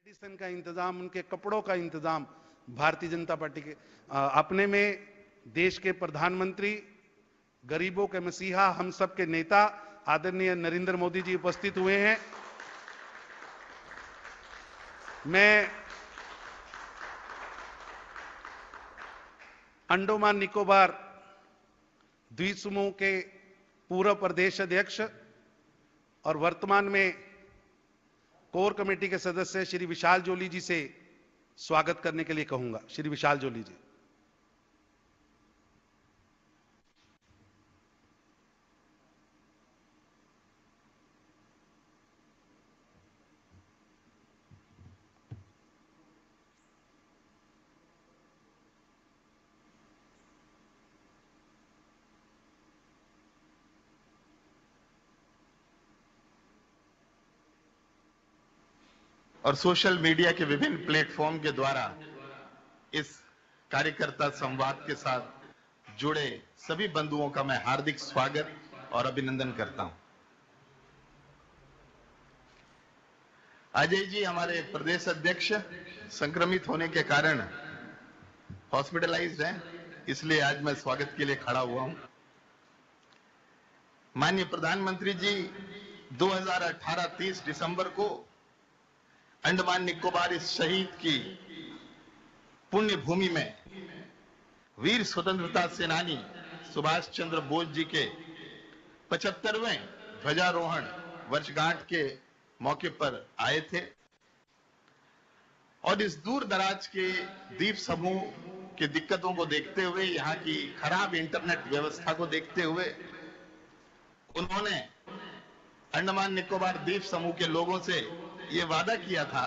Medicine का इंतजाम, उनके कपड़ों का इंतजाम भारतीय जनता पार्टी के अपने में देश के प्रधानमंत्री, गरीबों के मसीहा, हम सब के नेता आदरणीय नरेंद्र मोदी जी उपस्थित हुए हैं। मैं अंडमान निकोबार द्वीप समूह के पूर्व प्रदेश अध्यक्ष और वर्तमान में कोर कमेटी के सदस्य श्री विशाल जोली जी से स्वागत करने के लिए कहूंगा। श्री विशाल जोली जी। और सोशल मीडिया के विभिन्न प्लेटफॉर्म के द्वारा इस कार्यकर्ता संवाद के साथ जुड़े सभी बंधुओं का मैं हार्दिक स्वागत और अभिनंदन करता हूं। अजय जी हमारे प्रदेश अध्यक्ष संक्रमित होने के कारण हॉस्पिटलाइज्ड हैं, इसलिए आज मैं स्वागत के लिए खड़ा हुआ हूं। माननीय प्रधानमंत्री जी 2018 30 दिसंबर को अंडमान निकोबार इस शहीद की पुण्य भूमि में वीर स्वतंत्रता सेनानी सुभाष चंद्र बोस जी के 75वें ध्वजारोहण वर्षगांठ के मौके पर आए थे और इस दूर दराज के द्वीप समूह की दिक्कतों को देखते हुए, यहाँ की खराब इंटरनेट व्यवस्था को देखते हुए उन्होंने अंडमान निकोबार द्वीप समूह के लोगों से ये वादा किया था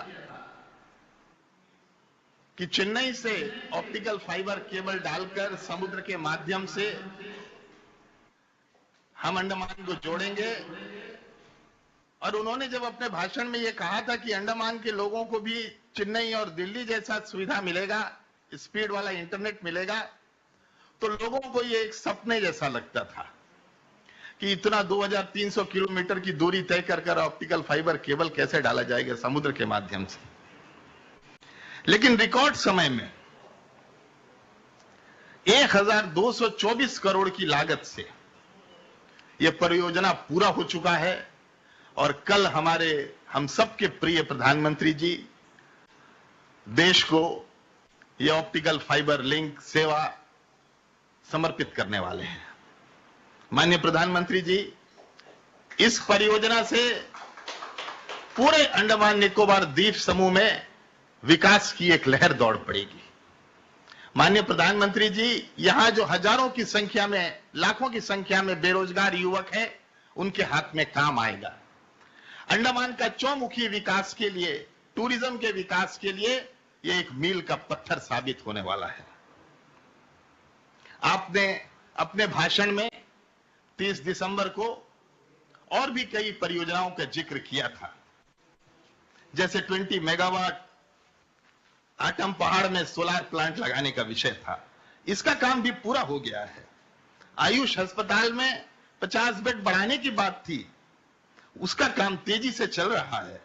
कि चेन्नई से ऑप्टिकल फाइबर केबल डालकर समुद्र के माध्यम से हम अंडमान को जोड़ेंगे। और उन्होंने जब अपने भाषण में ये कहा था कि अंडमान के लोगों को भी चेन्नई और दिल्ली जैसा सुविधा मिलेगा, स्पीड वाला इंटरनेट मिलेगा, तो लोगों को ये एक सपने जैसा लगता था कि इतना 2300 किलोमीटर की दूरी तय कर ऑप्टिकल फाइबर केबल कैसे डाला जाएगा समुद्र के माध्यम से। लेकिन रिकॉर्ड समय में 1224 करोड़ की लागत से यह परियोजना पूरा हो चुका है और कल हम सबके प्रिय प्रधानमंत्री जी देश को यह ऑप्टिकल फाइबर लिंक सेवा समर्पित करने वाले हैं। माननीय प्रधानमंत्री जी, इस परियोजना से पूरे अंडमान निकोबार द्वीप समूह में विकास की एक लहर दौड़ पड़ेगी। माननीय प्रधानमंत्री जी, यहां जो हजारों की संख्या में, लाखों की संख्या में बेरोजगार युवक हैं, उनके हाथ में काम आएगा। अंडमान का चौमुखी विकास के लिए, टूरिज्म के विकास के लिए यह एक मील का पत्थर साबित होने वाला है। आपने अपने भाषण में 30 दिसंबर को और भी कई परियोजनाओं का जिक्र किया था, जैसे 20 मेगावाट आटम पहाड़ में सोलर प्लांट लगाने का विषय था। इसका काम भी पूरा हो गया है। आयुष अस्पताल में 50 बेड बढ़ाने की बात थी, उसका काम तेजी से चल रहा है।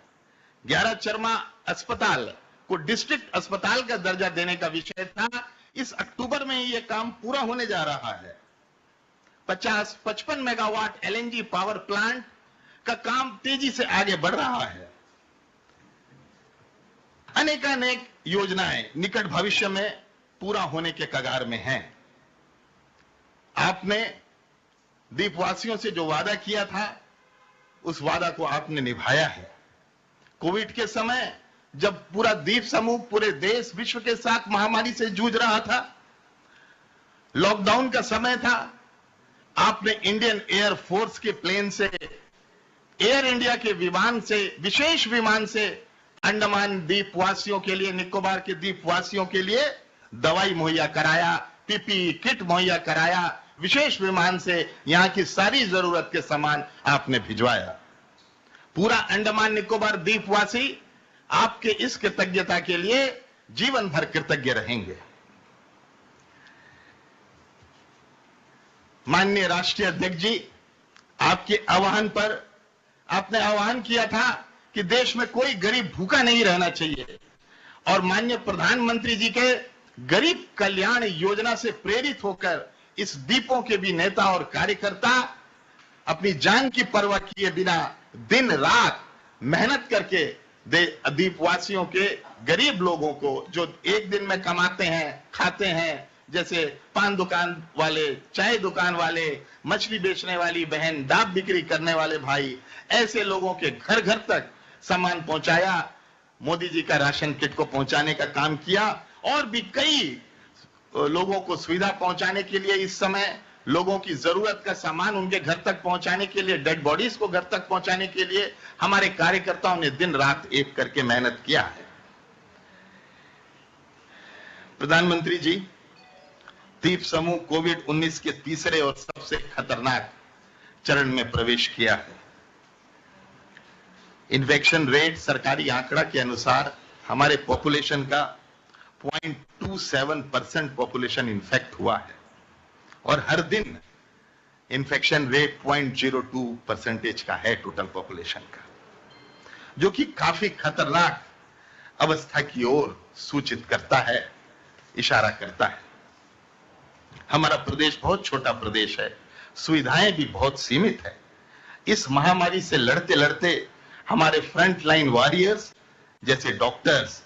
11 चरमा अस्पताल को डिस्ट्रिक्ट अस्पताल का दर्जा देने का विषय था, इस अक्टूबर में यह काम पूरा होने जा रहा है। 55 मेगावाट एलएनजी पावर प्लांट का काम तेजी से आगे बढ़ रहा है। अनेकानेक योजनाएं निकट भविष्य में पूरा होने के कगार में हैं। आपने द्वीपवासियों से जो वादा किया था, उस वादा को आपने निभाया है। कोविड के समय जब पूरा द्वीप समूह, पूरे देश, विश्व के साथ महामारी से जूझ रहा था, लॉकडाउन का समय था, आपने इंडियन एयर फोर्स के प्लेन से, एयर इंडिया के विमान से, विशेष विमान से अंडमान द्वीपवासियों के लिए, निकोबार के द्वीपवासियों के लिए दवाई मुहैया कराया, पीपीई किट मुहैया कराया। विशेष विमान से यहां की सारी जरूरत के सामान आपने भिजवाया। पूरा अंडमान निकोबार द्वीपवासी आपके इस कृतज्ञता के लिए जीवन भर कृतज्ञ रहेंगे। माननीय राष्ट्रीय अध्यक्ष जी, आपके आह्वान पर आपने आह्वान किया था कि देश में कोई गरीब भूखा नहीं रहना चाहिए और माननीय प्रधानमंत्री जी के गरीब कल्याण योजना से प्रेरित होकर इस द्वीपों के भी नेता और कार्यकर्ता अपनी जान की परवाह किए बिना दिन रात मेहनत करके द्वीपवासियों के गरीब लोगों को जो एक दिन में कमाते हैं खाते हैं, जैसे पान दुकान वाले, चाय दुकान वाले, मछली बेचने वाली बहन, डाक बिक्री करने वाले भाई, ऐसे लोगों के घर घर तक सामान पहुंचाया, मोदी जी का राशन किट को पहुंचाने का काम किया और भी कई लोगों को सुविधा पहुंचाने के लिए इस समय लोगों की जरूरत का सामान उनके घर तक पहुंचाने के लिए, डेड बॉडीज को घर तक पहुंचाने के लिए हमारे कार्यकर्ताओं ने दिन रात एक करके मेहनत किया है। प्रधानमंत्री जी, द्वीप समूह कोविड-19 के तीसरे और सबसे खतरनाक चरण में प्रवेश किया है। इन्फेक्शन रेट सरकारी आंकड़ा के अनुसार हमारे पॉपुलेशन का 0.27% पॉपुलेशन इन्फेक्ट हुआ है और हर दिन इन्फेक्शन रेट 0.02% का है टोटल पॉपुलेशन का, जो कि काफी खतरनाक अवस्था की ओर सूचित करता है, इशारा करता है। हमारा प्रदेश बहुत छोटा प्रदेश है, सुविधाएं भी बहुत सीमित है। इस महामारी से लड़ते लड़ते हमारे फ्रंट लाइन वॉरियर्स जैसे डॉक्टर्स,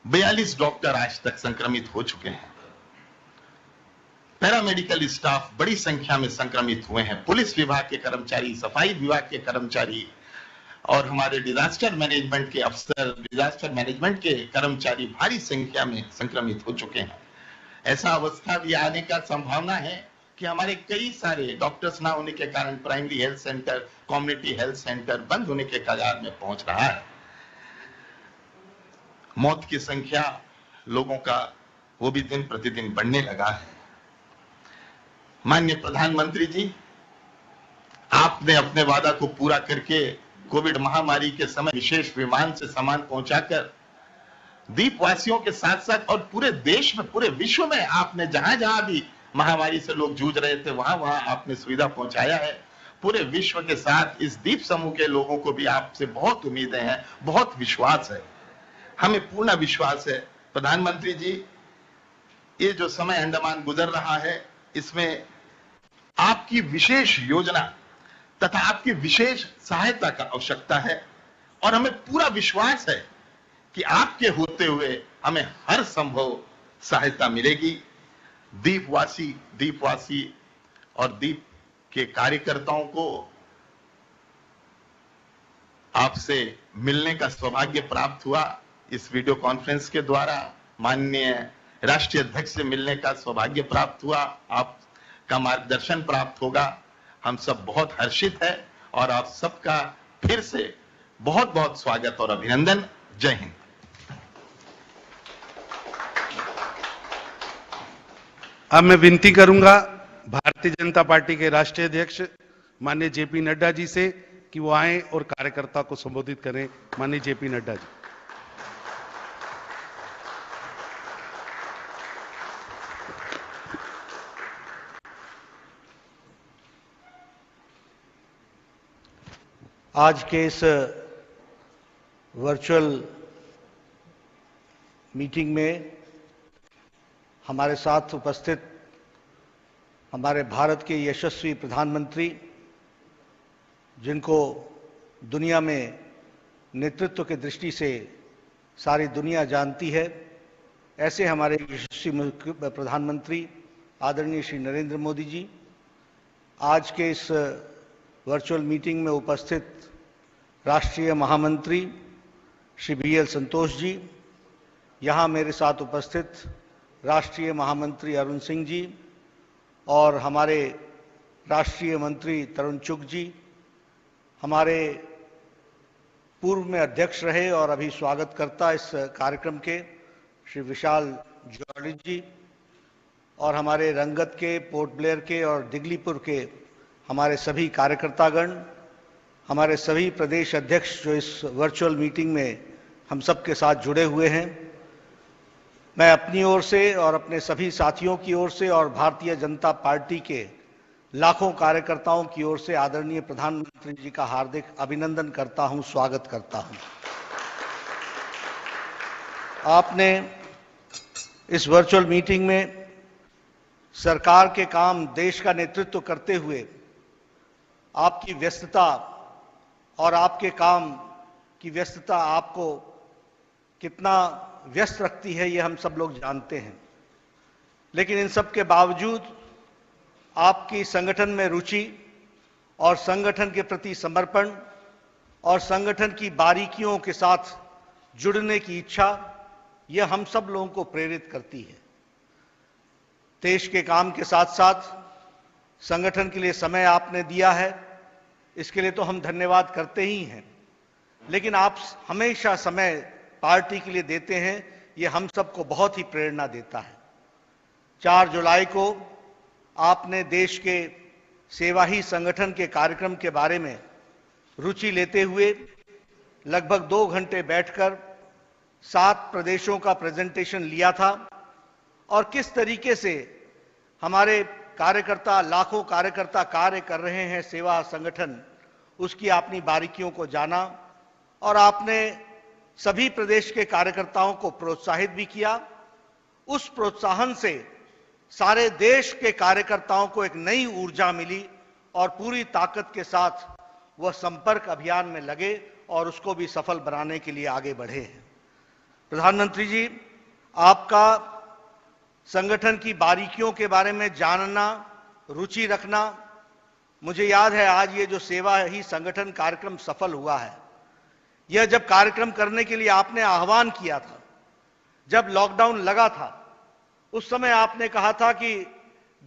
42 डॉक्टर आज तक संक्रमित हो चुके हैं। पैरामेडिकल स्टाफ बड़ी संख्या में संक्रमित हुए हैं। पुलिस विभाग के कर्मचारी, सफाई विभाग के कर्मचारी और हमारे डिजास्टर मैनेजमेंट के अफसर, डिजास्टर मैनेजमेंट के कर्मचारी भारी संख्या में संक्रमित हो चुके हैं। ऐसा अवस्था भी आने का संभावना है कि हमारे कई सारे डॉक्टर्स ना होने के कारण primary health centre, community health centre बंद होने के कगार में पहुंच रहा है। मौत की संख्या लोगों का वो भी दिन प्रतिदिन बढ़ने लगा है। माननीय प्रधानमंत्री जी, आपने अपने वादा को पूरा करके कोविड महामारी के समय विशेष विमान से सामान पहुंचाकर द्वीपवासियों के साथ साथ और पूरे देश में, पूरे विश्व में आपने जहां जहां भी महामारी से लोग जूझ रहे थे वहां वहां आपने सुविधा पहुंचाया है। पूरे विश्व के साथ इस द्वीप समूह के लोगों को भी आपसे बहुत उम्मीदें हैं, बहुत विश्वास है। हमें पूर्ण विश्वास है प्रधानमंत्री जी, ये जो समय अंडमान गुजर रहा है इसमें आपकी विशेष योजना तथा आपकी विशेष सहायता का आवश्यकता है और हमें पूरा विश्वास है कि आपके होते हुए हमें हर संभव सहायता मिलेगी। द्वीपवासी और द्वीप के कार्यकर्ताओं को आपसे मिलने का सौभाग्य प्राप्त हुआ। इस वीडियो कॉन्फ्रेंस के द्वारा माननीय राष्ट्रीय अध्यक्ष से मिलने का सौभाग्य प्राप्त हुआ, आपका मार्गदर्शन प्राप्त होगा। हम सब बहुत हर्षित है और आप सबका फिर से बहुत बहुत स्वागत और अभिनंदन। जय हिंद। अब मैं विनती करूंगा भारतीय जनता पार्टी के राष्ट्रीय अध्यक्ष माननीय जेपी नड्डा जी से कि वो आएं और कार्यकर्ता को संबोधित करें। माननीय जेपी नड्डा जी। आज के इस वर्चुअल मीटिंग में हमारे साथ उपस्थित हमारे भारत के यशस्वी प्रधानमंत्री, जिनको दुनिया में नेतृत्व की दृष्टि से सारी दुनिया जानती है, ऐसे हमारे यशस्वी प्रधानमंत्री आदरणीय श्री नरेंद्र मोदी जी, आज के इस वर्चुअल मीटिंग में उपस्थित राष्ट्रीय महामंत्री श्री BL संतोष जी, यहाँ मेरे साथ उपस्थित राष्ट्रीय महामंत्री अरुण सिंह जी और हमारे राष्ट्रीय मंत्री तरुण चुग जी, हमारे पूर्व में अध्यक्ष रहे और अभी स्वागतकर्ता इस कार्यक्रम के श्री विशाल जॉर्ज जी, और हमारे रंगत के, पोर्ट ब्लेयर के और दिगलीपुर के हमारे सभी कार्यकर्तागण, हमारे सभी प्रदेश अध्यक्ष जो इस वर्चुअल मीटिंग में हम सब के साथ जुड़े हुए हैं। मैं अपनी ओर से और अपने सभी साथियों की ओर से और भारतीय जनता पार्टी के लाखों कार्यकर्ताओं की ओर से आदरणीय प्रधानमंत्री जी का हार्दिक अभिनंदन करता हूं, स्वागत करता हूं। आपने इस वर्चुअल मीटिंग में सरकार के काम, देश का नेतृत्व करते हुए आपकी व्यस्तता और आपके काम की व्यस्तता आपको कितना व्यस्त रखती है, ये हम सब लोग जानते हैं। लेकिन इन सब के बावजूद आपकी संगठन में रुचि और संगठन के प्रति समर्पण और संगठन की बारीकियों के साथ जुड़ने की इच्छा, यह हम सब लोगों को प्रेरित करती है। देश के काम के साथ साथ संगठन के लिए समय आपने दिया है, इसके लिए तो हम धन्यवाद करते ही हैं। लेकिन आप हमेशा समय पार्टी के लिए देते हैं, यह हम सबको बहुत ही प्रेरणा देता है। 4 जुलाई को आपने देश के सेवा ही संगठन के कार्यक्रम के बारे में रुचि लेते हुए लगभग 2 घंटे बैठकर 7 प्रदेशों का प्रेजेंटेशन लिया था और किस तरीके से हमारे कार्यकर्ता, लाखों कार्यकर्ता कार्य कर रहे हैं सेवा संगठन, उसकी आपनी बारीकियों को जाना और आपने सभी प्रदेश के कार्यकर्ताओं को प्रोत्साहित भी किया। उस प्रोत्साहन से सारे देश के कार्यकर्ताओं को एक नई ऊर्जा मिली और पूरी ताकत के साथ वह संपर्क अभियान में लगे और उसको भी सफल बनाने के लिए आगे बढ़े हैं। प्रधानमंत्री जी, आपका संगठन की बारीकियों के बारे में जानना, रुचि रखना, मुझे याद है आज ये जो सेवा ही संगठन कार्यक्रम सफल हुआ है, यह जब कार्यक्रम करने के लिए आपने आह्वान किया था, जब लॉकडाउन लगा था, उस समय आपने कहा था कि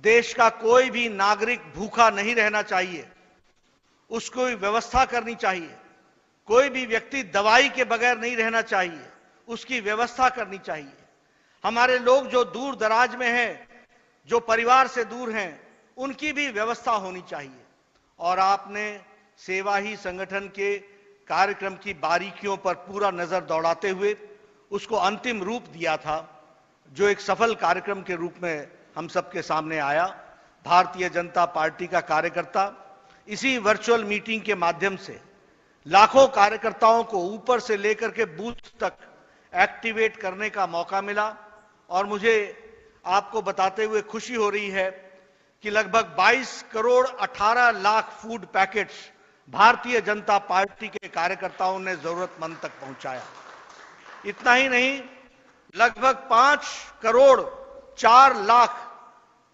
देश का कोई भी नागरिक भूखा नहीं रहना चाहिए, उसको व्यवस्था करनी चाहिए। कोई भी व्यक्ति दवाई के बगैर नहीं रहना चाहिए, उसकी व्यवस्था करनी चाहिए। हमारे लोग जो दूर दराज में हैं, जो परिवार से दूर हैं, उनकी भी व्यवस्था होनी चाहिए। और आपने सेवा ही संगठन के कार्यक्रम की बारीकियों पर पूरा नजर दौड़ाते हुए उसको अंतिम रूप दिया था, जो एक सफल कार्यक्रम के रूप में हम सबके सामने आया। भारतीय जनता पार्टी का कार्यकर्ता इसी वर्चुअल मीटिंग के माध्यम से लाखों कार्यकर्ताओं को ऊपर से लेकर के बूथ तक एक्टिवेट करने का मौका मिला और मुझे आपको बताते हुए खुशी हो रही है कि लगभग 22 crore 18 lakh food packets Bharatiya Janata party के कार्यकर्ताओं ने जरूरतमंद तक पहुंचाया। इतना ही नहीं, लगभग 5 करोड़ 4 लाख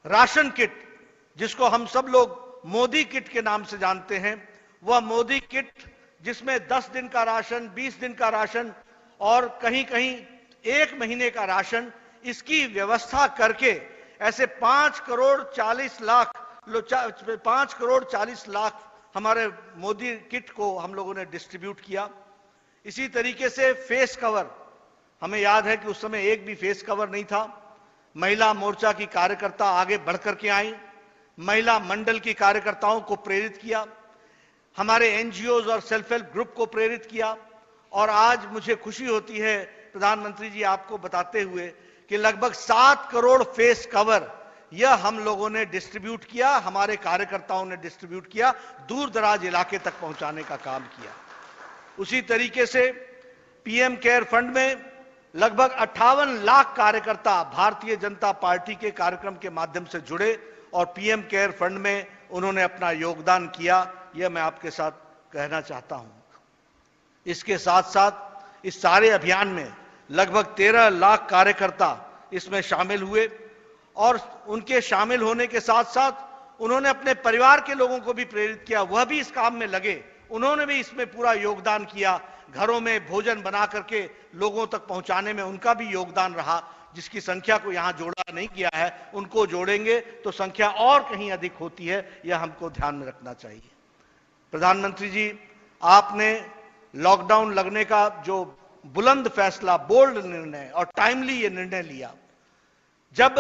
राशन किट, जिसको हम सब लोग मोदी किट के नाम से जानते हैं, वह मोदी किट जिसमें 10 दिन का राशन, 20 दिन का राशन और कहीं कहीं 1 महीने का राशन, इसकी व्यवस्था करके ऐसे 5 करोड़ 40 लाख हमारे मोदी किट को हम लोगों ने डिस्ट्रीब्यूट किया। इसी तरीके से फेस कवर, हमें याद है कि उस समय एक भी फेस कवर नहीं था। महिला मोर्चा की कार्यकर्ता आगे बढ़कर के आई, महिला मंडल की कार्यकर्ताओं को प्रेरित किया, हमारे एनजीओज और सेल्फ हेल्प ग्रुप को प्रेरित किया। और आज मुझे खुशी होती है प्रधानमंत्री जी आपको बताते हुए कि लगभग 7 करोड़ फेस कवर यह हम लोगों ने डिस्ट्रीब्यूट किया, हमारे कार्यकर्ताओं ने डिस्ट्रीब्यूट किया, दूर दराज इलाके तक पहुंचाने का काम किया। उसी तरीके से पीएम केयर फंड में लगभग 58 लाख कार्यकर्ता भारतीय जनता पार्टी के कार्यक्रम के माध्यम से जुड़े और पीएम केयर फंड में उन्होंने अपना योगदान किया, यह मैं आपके साथ कहना चाहता हूं। इसके साथ साथ इस सारे अभियान में लगभग 13 लाख कार्यकर्ता इसमें शामिल हुए और उनके शामिल होने के साथ साथ उन्होंने अपने परिवार के लोगों को भी प्रेरित किया, वह भी इस काम में लगे, उन्होंने भी इसमें पूरा योगदान किया। घरों में भोजन बना करके लोगों तक पहुंचाने में उनका भी योगदान रहा, जिसकी संख्या को यहां जोड़ा नहीं गया है, उनको जोड़ेंगे तो संख्या और कहीं अधिक होती है, यह हमको ध्यान में रखना चाहिए। प्रधानमंत्री जी, आपने लॉकडाउन लगने का जो बुलंद फैसला, बोल्ड निर्णय और टाइमली ये निर्णय लिया, जब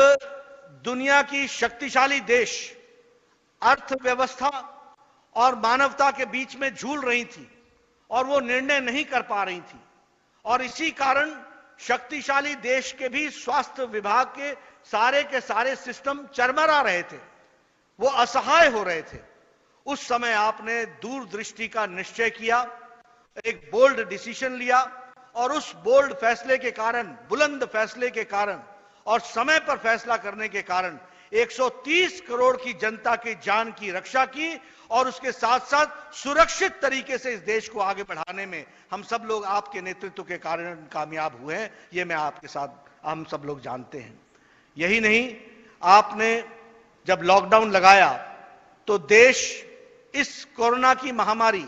दुनिया की शक्तिशाली देश अर्थव्यवस्था और मानवता के बीच में झूल रही थी और वो निर्णय नहीं कर पा रही थी, और इसी कारण शक्तिशाली देश के भी स्वास्थ्य विभाग के सारे सिस्टम चरमरा रहे थे। वो असहाय हो रहे थे, उस समय आपने दूरदृष्टि का निश्चय किया, एक बोल्ड डिसीजन लिया और उस बोल्ड फैसले के कारण, बुलंद फैसले के कारण और समय पर फैसला करने के कारण 130 करोड़ की जनता की जान की रक्षा की और उसके साथ साथ सुरक्षित तरीके से इस देश को आगे बढ़ाने में हम सब लोग आपके नेतृत्व के कारण कामयाब हुए हैं। ये मैं आपके साथ, हम सब लोग जानते हैं। यही नहीं, आपने जब लॉकडाउन लगाया तो देश इस कोरोना की महामारी,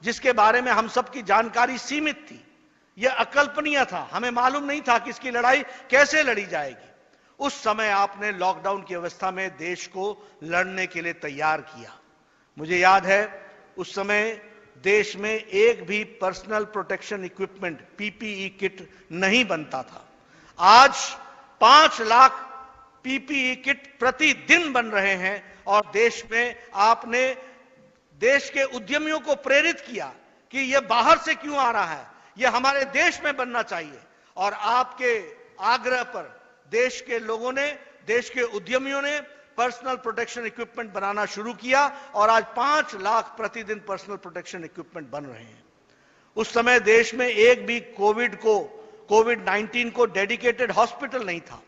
जिसके बारे में हम सबकी जानकारी सीमित थी, यह अकल्पनीय था, हमें मालूम नहीं था कि इसकी लड़ाई कैसे लड़ी जाएगी। उस समय आपने लॉकडाउन की अवस्था में देश को लड़ने के लिए तैयार किया। मुझे याद है उस समय देश में एक भी personal protection equipment PPE kit नहीं बनता था। आज 5 लाख पीपीई किट प्रतिदिन बन रहे हैं और देश में आपने देश के उद्यमियों को प्रेरित किया कि यह बाहर से क्यों आ रहा है, यह हमारे देश में बनना चाहिए। और आपके आग्रह पर देश के लोगों ने, देश के उद्यमियों ने पर्सनल प्रोटेक्शन इक्विपमेंट बनाना शुरू किया और आज 5 लाख प्रतिदिन पर्सनल प्रोटेक्शन इक्विपमेंट बन रहे हैं। उस समय देश में एक भी कोविड-19 को डेडिकेटेड हॉस्पिटल नहीं था।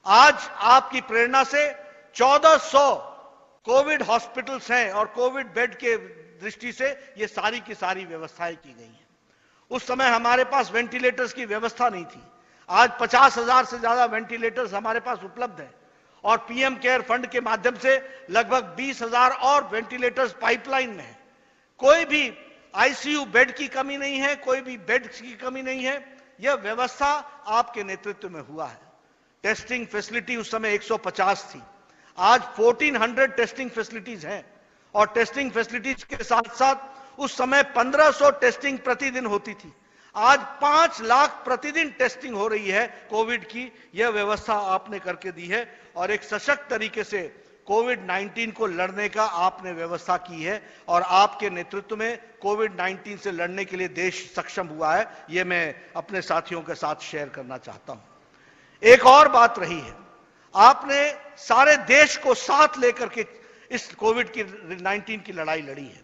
आज आपकी प्रेरणा से 1400 कोविड हॉस्पिटल्स हैं और कोविड बेड के दृष्टि से ये सारी की सारी व्यवस्थाएं की गई हैं। उस समय हमारे पास वेंटिलेटर्स की व्यवस्था नहीं थी। आज 50,000 से ज्यादा वेंटिलेटर्स हमारे पास उपलब्ध हैं और पीएम केयर फंड के माध्यम से लगभग 20,000 और वेंटिलेटर्स पाइपलाइन में है। कोई भी आईसीयू बेड की कमी नहीं है, कोई भी बेड की कमी नहीं है। यह व्यवस्था आपके नेतृत्व में हुआ है। टेस्टिंग फैसिलिटी उस समय 150 थी, आज 1400 टेस्टिंग फैसिलिटीज हैं और टेस्टिंग फैसिलिटीज के साथ साथ उस समय 1500 टेस्टिंग प्रतिदिन होती थी। आज 5 लाख प्रतिदिन टेस्टिंग हो रही है कोविड की। यह व्यवस्था आपने करके दी है और एक सशक्त तरीके से कोविड-19 को लड़ने का आपने व्यवस्था की है और आपके नेतृत्व में कोविड-19 से लड़ने के लिए देश सक्षम हुआ है। यह मैं अपने साथियों के साथ शेयर करना चाहता हूं। एक और बात रही है, आपने सारे देश को साथ लेकर के इस कोविड-19 की लड़ाई लड़ी है।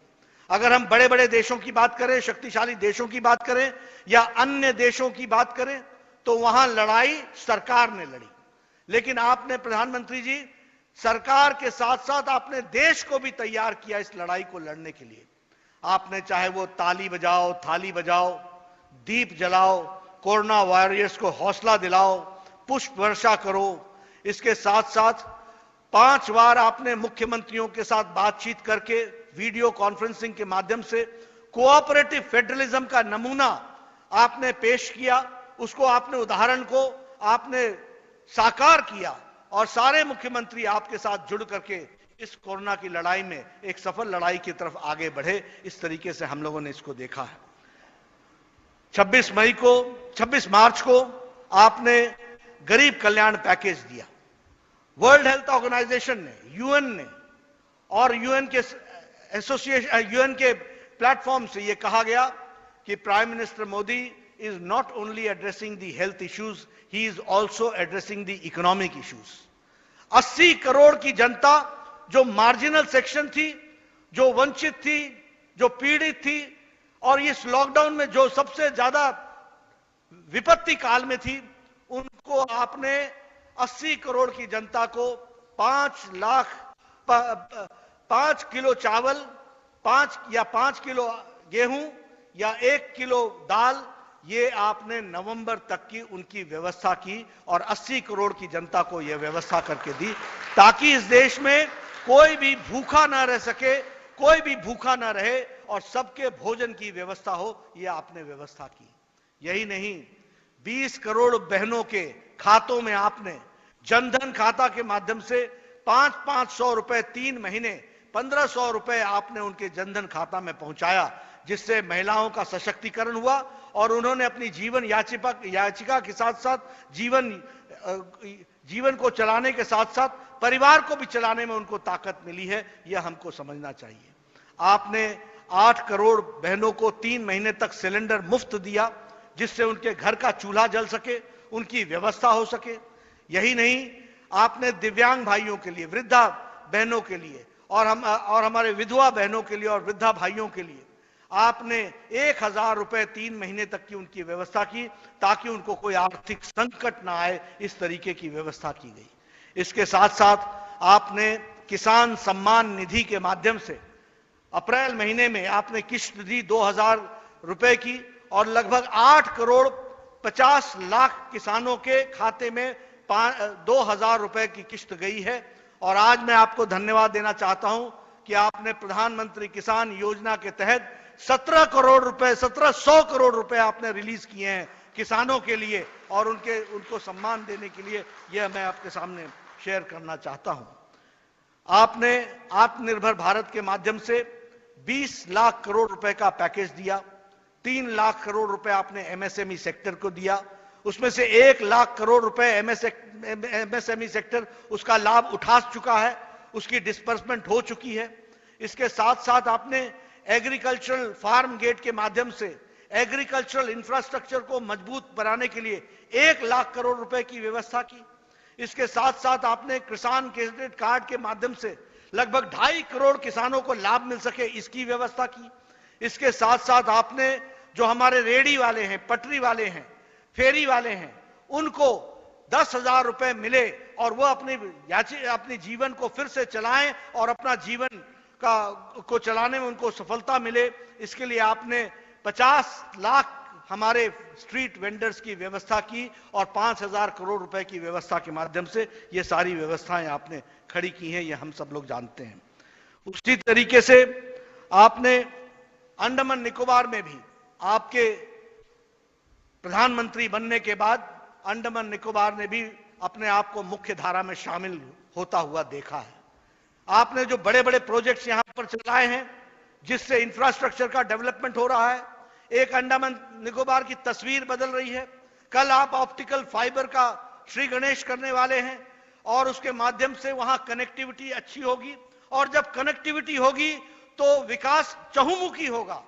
अगर हम बड़े बड़े देशों की बात करें, शक्तिशाली देशों की बात करें या अन्य देशों की बात करें, तो वहां लड़ाई सरकार ने लड़ी, लेकिन आपने प्रधानमंत्री जी सरकार के साथ साथ आपने देश को भी तैयार किया इस लड़ाई को लड़ने के लिए। आपने चाहे वो ताली बजाओ, थाली बजाओ, दीप जलाओ, कोरोना वॉरियर्स को हौसला दिलाओ, पुष्प वर्षा करो। इसके साथ साथ 5 बार आपने मुख्यमंत्रियों के साथ बातचीत करके वीडियो कॉन्फ्रेंसिंग के माध्यम से कोऑपरेटिव फेडरलिज्म का नमूना आपने पेश किया। उसको आपने, उदाहरण को आपने साकार किया और सारे मुख्यमंत्री आपके साथ जुड़ करके इस कोरोना की लड़ाई में एक सफल लड़ाई की तरफ आगे बढ़े। इस तरीके से हम लोगों ने इसको देखा है। 26 मार्च को आपने गरीब कल्याण पैकेज दिया। वर्ल्ड हेल्थ ऑर्गेनाइजेशन ने, यूएन ने और यूएन के प्लेटफॉर्म से यह कहा गया कि prime minister Modi is not only addressing the health issues, he is also addressing the economic issues. 80 crore की जनता जो मार्जिनल सेक्शन थी, जो वंचित थी, जो पीड़ित थी और इस लॉकडाउन में जो सबसे ज्यादा विपत्ति काल में थी, उनको आपने 80 करोड़ की जनता को 5 किलो चावल, 5 किलो गेहूं या 1 किलो दाल, ये आपने नवंबर तक की उनकी व्यवस्था की और 80 करोड़ की जनता को यह व्यवस्था करके दी ताकि इस देश में कोई भी भूखा ना रह सके, कोई भी भूखा ना रहे और सबके भोजन की व्यवस्था हो। यह आपने व्यवस्था की। यही नहीं, 20 करोड़ बहनों के खातों में आपने जनधन खाता के माध्यम से 500 रुपए 3 महीने 1500 रुपए आपने उनके जनधन खाता में पहुंचाया, जिससे महिलाओं का सशक्तिकरण हुआ और उन्होंने अपनी जीवन याचिका के साथ साथ जीवन को चलाने के साथ साथ परिवार को भी चलाने में उनको ताकत मिली है। यह हमको समझना चाहिए। आपने 8 करोड़ बहनों को 3 महीने तक सिलेंडर मुफ्त दिया, जिससे उनके घर का चूल्हा जल सके, उनकी व्यवस्था हो सके। यही नहीं, आपने दिव्यांग भाइयों के लिए, बहनों के लिए और हमारे विधवा बहनों के लिए और वृद्धा भाइयों के लिए आपने 1000 रुपए 3 महीने तक की उनकी व्यवस्था की, ताकि उनको कोई आर्थिक संकट ना आए, इस तरीके की व्यवस्था की गई। इसके साथ साथ आपने किसान सम्मान निधि के माध्यम से अप्रैल महीने में आपने किस्त दी 2000 रुपए की, और लगभग 8 करोड़ 50 लाख किसानों के खाते में 2000 रुपए की किस्त गई है। और आज मैं आपको धन्यवाद देना चाहता हूं कि आपने प्रधानमंत्री किसान योजना के तहत 1700 करोड़ रुपए आपने रिलीज किए हैं किसानों के लिए, और उनको सम्मान देने के लिए। यह मैं आपके सामने शेयर करना चाहता हूं। आपने आत्मनिर्भर भारत के माध्यम से 20 लाख करोड़ रुपए का पैकेज दिया। 3 लाख करोड़ रुपए आपने एमएसएमई सेक्टर को दिया, उसमें से 1 लाख करोड़ रुपए एमएसएमई सेक्टर उसका लाभ उठा चुका है, उसकी डिस्बर्समेंट हो चुकी है। इसके साथ साथ आपने एग्रीकल्चरल फार्म गेट के माध्यम से एग्रीकल्चरल इंफ्रास्ट्रक्चर को मजबूत बनाने के लिए 1 लाख करोड़ रुपए की व्यवस्था की। इसके साथ साथ आपने किसान क्रेडिट कार्ड के माध्यम से लगभग 2.5 करोड़ किसानों को लाभ मिल सके, इसकी व्यवस्था की। इसके साथ साथ आपने जो हमारे रेहड़ी वाले हैं, पटरी वाले हैं, फेरी वाले हैं, उनको 10,000 रुपए मिले और वो अपने जीवन को फिर से चलाएं और अपना जीवन को चलाने में उनको सफलता मिले। इसके लिए आपने 50 लाख हमारे स्ट्रीट वेंडर्स की व्यवस्था की और 5000 करोड़ रुपए की व्यवस्था के माध्यम से ये सारी व्यवस्थाएं आपने खड़ी की हैं, ये हम सब लोग जानते हैं। उसी तरीके से आपने अंडमान निकोबार में भी आपके प्रधानमंत्री बनने के बाद अंडमान निकोबार ने भी अपने आप को मुख्य धारा में शामिल होता हुआ देखा है। आपने जो बड़े बड़े प्रोजेक्ट्स यहां पर चलाए हैं, जिससे इंफ्रास्ट्रक्चर का डेवलपमेंट हो रहा है, एक अंडमान निकोबार की तस्वीर बदल रही है। कल आप ऑप्टिकल फाइबर का श्री गणेश करने वाले हैं और उसके माध्यम से वहां कनेक्टिविटी अच्छी होगी, और जब कनेक्टिविटी होगी तो विकास चहुमुखी होगा।